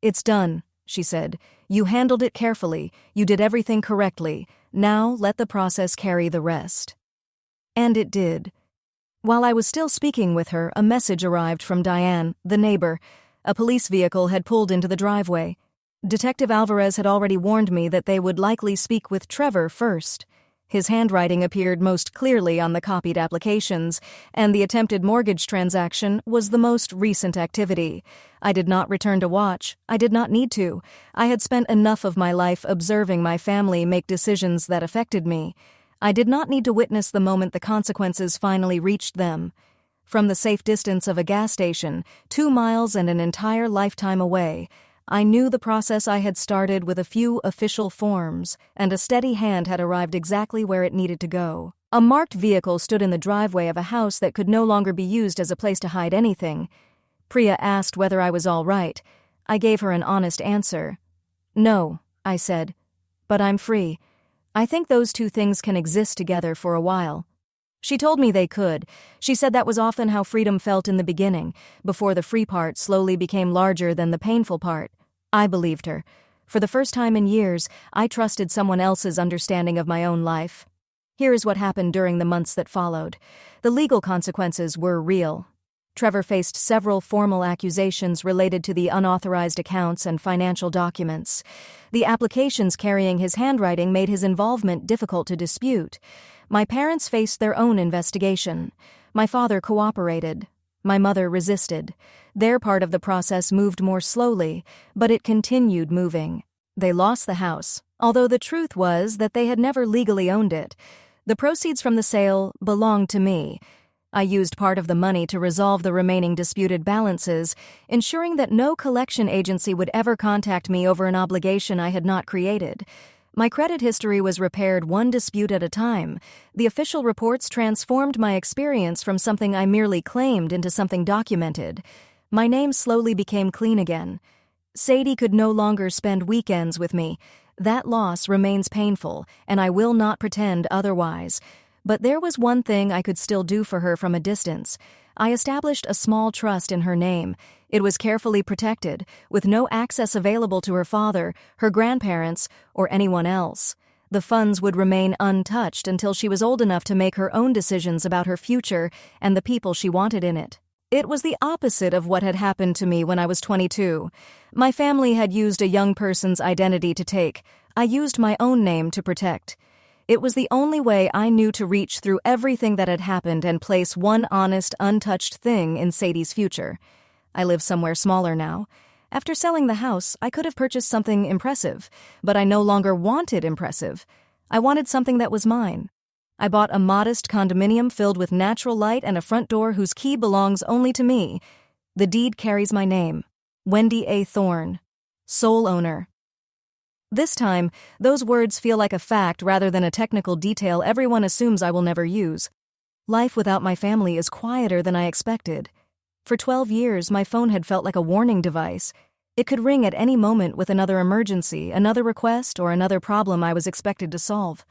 "It's done," she said. "You handled it carefully. You did everything correctly. Now let the process carry the rest." And it did. While I was still speaking with her, a message arrived from Diane, the neighbor. A police vehicle had pulled into the driveway. Detective Alvarez had already warned me that they would likely speak with Trevor first. His handwriting appeared most clearly on the copied applications, and the attempted mortgage transaction was the most recent activity. I did not return to watch. I did not need to. I had spent enough of my life observing my family make decisions that affected me. I did not need to witness the moment the consequences finally reached them. From the safe distance of a gas station, 2 miles and an entire lifetime away, I knew the process I had started with a few official forms, and a steady hand had arrived exactly where it needed to go. A marked vehicle stood in the driveway of a house that could no longer be used as a place to hide anything. Priya asked whether I was all right. I gave her an honest answer. "No," I said, "but I'm free. I think those two things can exist together for a while." She told me they could. She said that was often how freedom felt in the beginning, before the free part slowly became larger than the painful part. I believed her. For the first time in years, I trusted someone else's understanding of my own life. Here is what happened during the months that followed. The legal consequences were real. Trevor faced several formal accusations related to the unauthorized accounts and financial documents. The applications carrying his handwriting made his involvement difficult to dispute. My parents faced their own investigation. My father cooperated. My mother resisted. Their part of the process moved more slowly, but it continued moving. They lost the house, although the truth was that they had never legally owned it. The proceeds from the sale belonged to me. I used part of the money to resolve the remaining disputed balances, ensuring that no collection agency would ever contact me over an obligation I had not created. My credit history was repaired one dispute at a time. The official reports transformed my experience from something I merely claimed into something documented. My name slowly became clean again. Sadie could no longer spend weekends with me. That loss remains painful, and I will not pretend otherwise. But there was one thing I could still do for her from a distance. I established a small trust in her name. It was carefully protected, with no access available to her father, her grandparents, or anyone else. The funds would remain untouched until she was old enough to make her own decisions about her future and the people she wanted in it. It was the opposite of what had happened to me when I was 22. My family had used a young person's identity to take. I used my own name to protect. It was the only way I knew to reach through everything that had happened and place one honest, untouched thing in Sadie's future. I live somewhere smaller now. After selling the house, I could have purchased something impressive, but I no longer wanted impressive. I wanted something that was mine. I bought a modest condominium filled with natural light and a front door whose key belongs only to me. The deed carries my name, Wendy A. Thorne, sole owner. This time, those words feel like a fact rather than a technical detail everyone assumes I will never use. Life without my family is quieter than I expected. For 12 years, my phone had felt like a warning device. It could ring at any moment with another emergency, another request, or another problem I was expected to solve.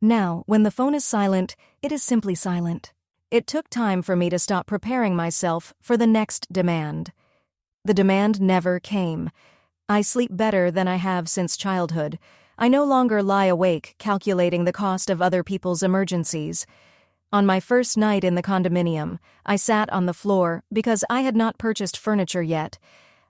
Now, when the phone is silent, it is simply silent. It took time for me to stop preparing myself for the next demand. The demand never came. I sleep better than I have since childhood. I no longer lie awake calculating the cost of other people's emergencies. On my first night in the condominium, I sat on the floor because I had not purchased furniture yet.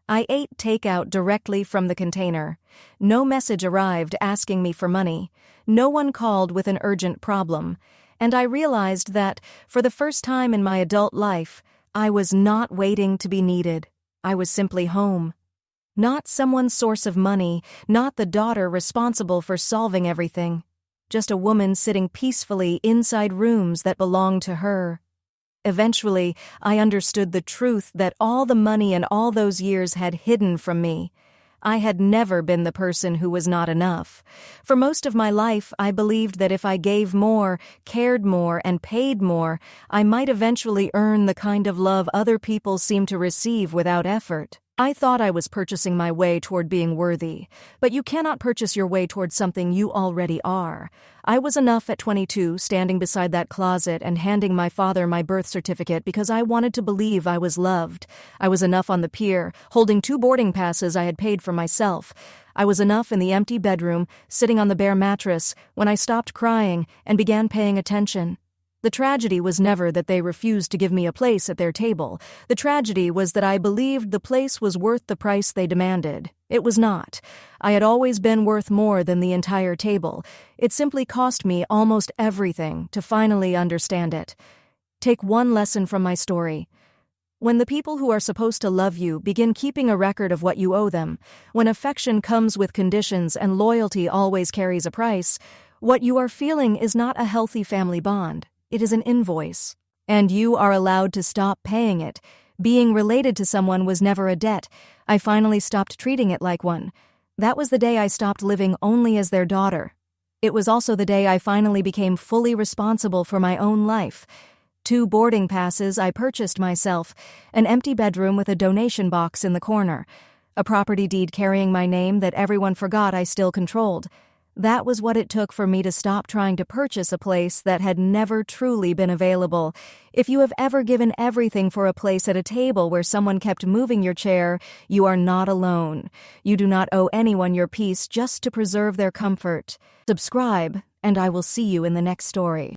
I ate takeout directly from the container. No message arrived asking me for money. No one called with an urgent problem. And I realized that, for the first time in my adult life, I was not waiting to be needed. I was simply home. Not someone's source of money, not the daughter responsible for solving everything. Just a woman sitting peacefully inside rooms that belonged to her. Eventually, I understood the truth that all the money and all those years had hidden from me. I had never been the person who was not enough. For most of my life, I believed that if I gave more, cared more, and paid more, I might eventually earn the kind of love other people seem to receive without effort. I thought I was purchasing my way toward being worthy, but you cannot purchase your way toward something you already are. I was enough at 22, standing beside that closet and handing my father my birth certificate because I wanted to believe I was loved. I was enough on the pier, holding 2 boarding passes I had paid for myself. I was enough in the empty bedroom, sitting on the bare mattress, when I stopped crying and began paying attention. The tragedy was never that they refused to give me a place at their table. The tragedy was that I believed the place was worth the price they demanded. It was not. I had always been worth more than the entire table. It simply cost me almost everything to finally understand it. Take one lesson from my story. When the people who are supposed to love you begin keeping a record of what you owe them, when affection comes with conditions and loyalty always carries a price, what you are feeling is not a healthy family bond. It is an invoice, and you are allowed to stop paying it. Being related to someone was never a debt. I finally stopped treating it like one. That was the day I stopped living only as their daughter. It was also the day I finally became fully responsible for my own life. 2 boarding passes I purchased myself, an empty bedroom with a donation box in the corner, a property deed carrying my name that everyone forgot I still controlled. That was what it took for me to stop trying to purchase a place that had never truly been available. If you have ever given everything for a place at a table where someone kept moving your chair, you are not alone. You do not owe anyone your peace just to preserve their comfort. Subscribe, and I will see you in the next story.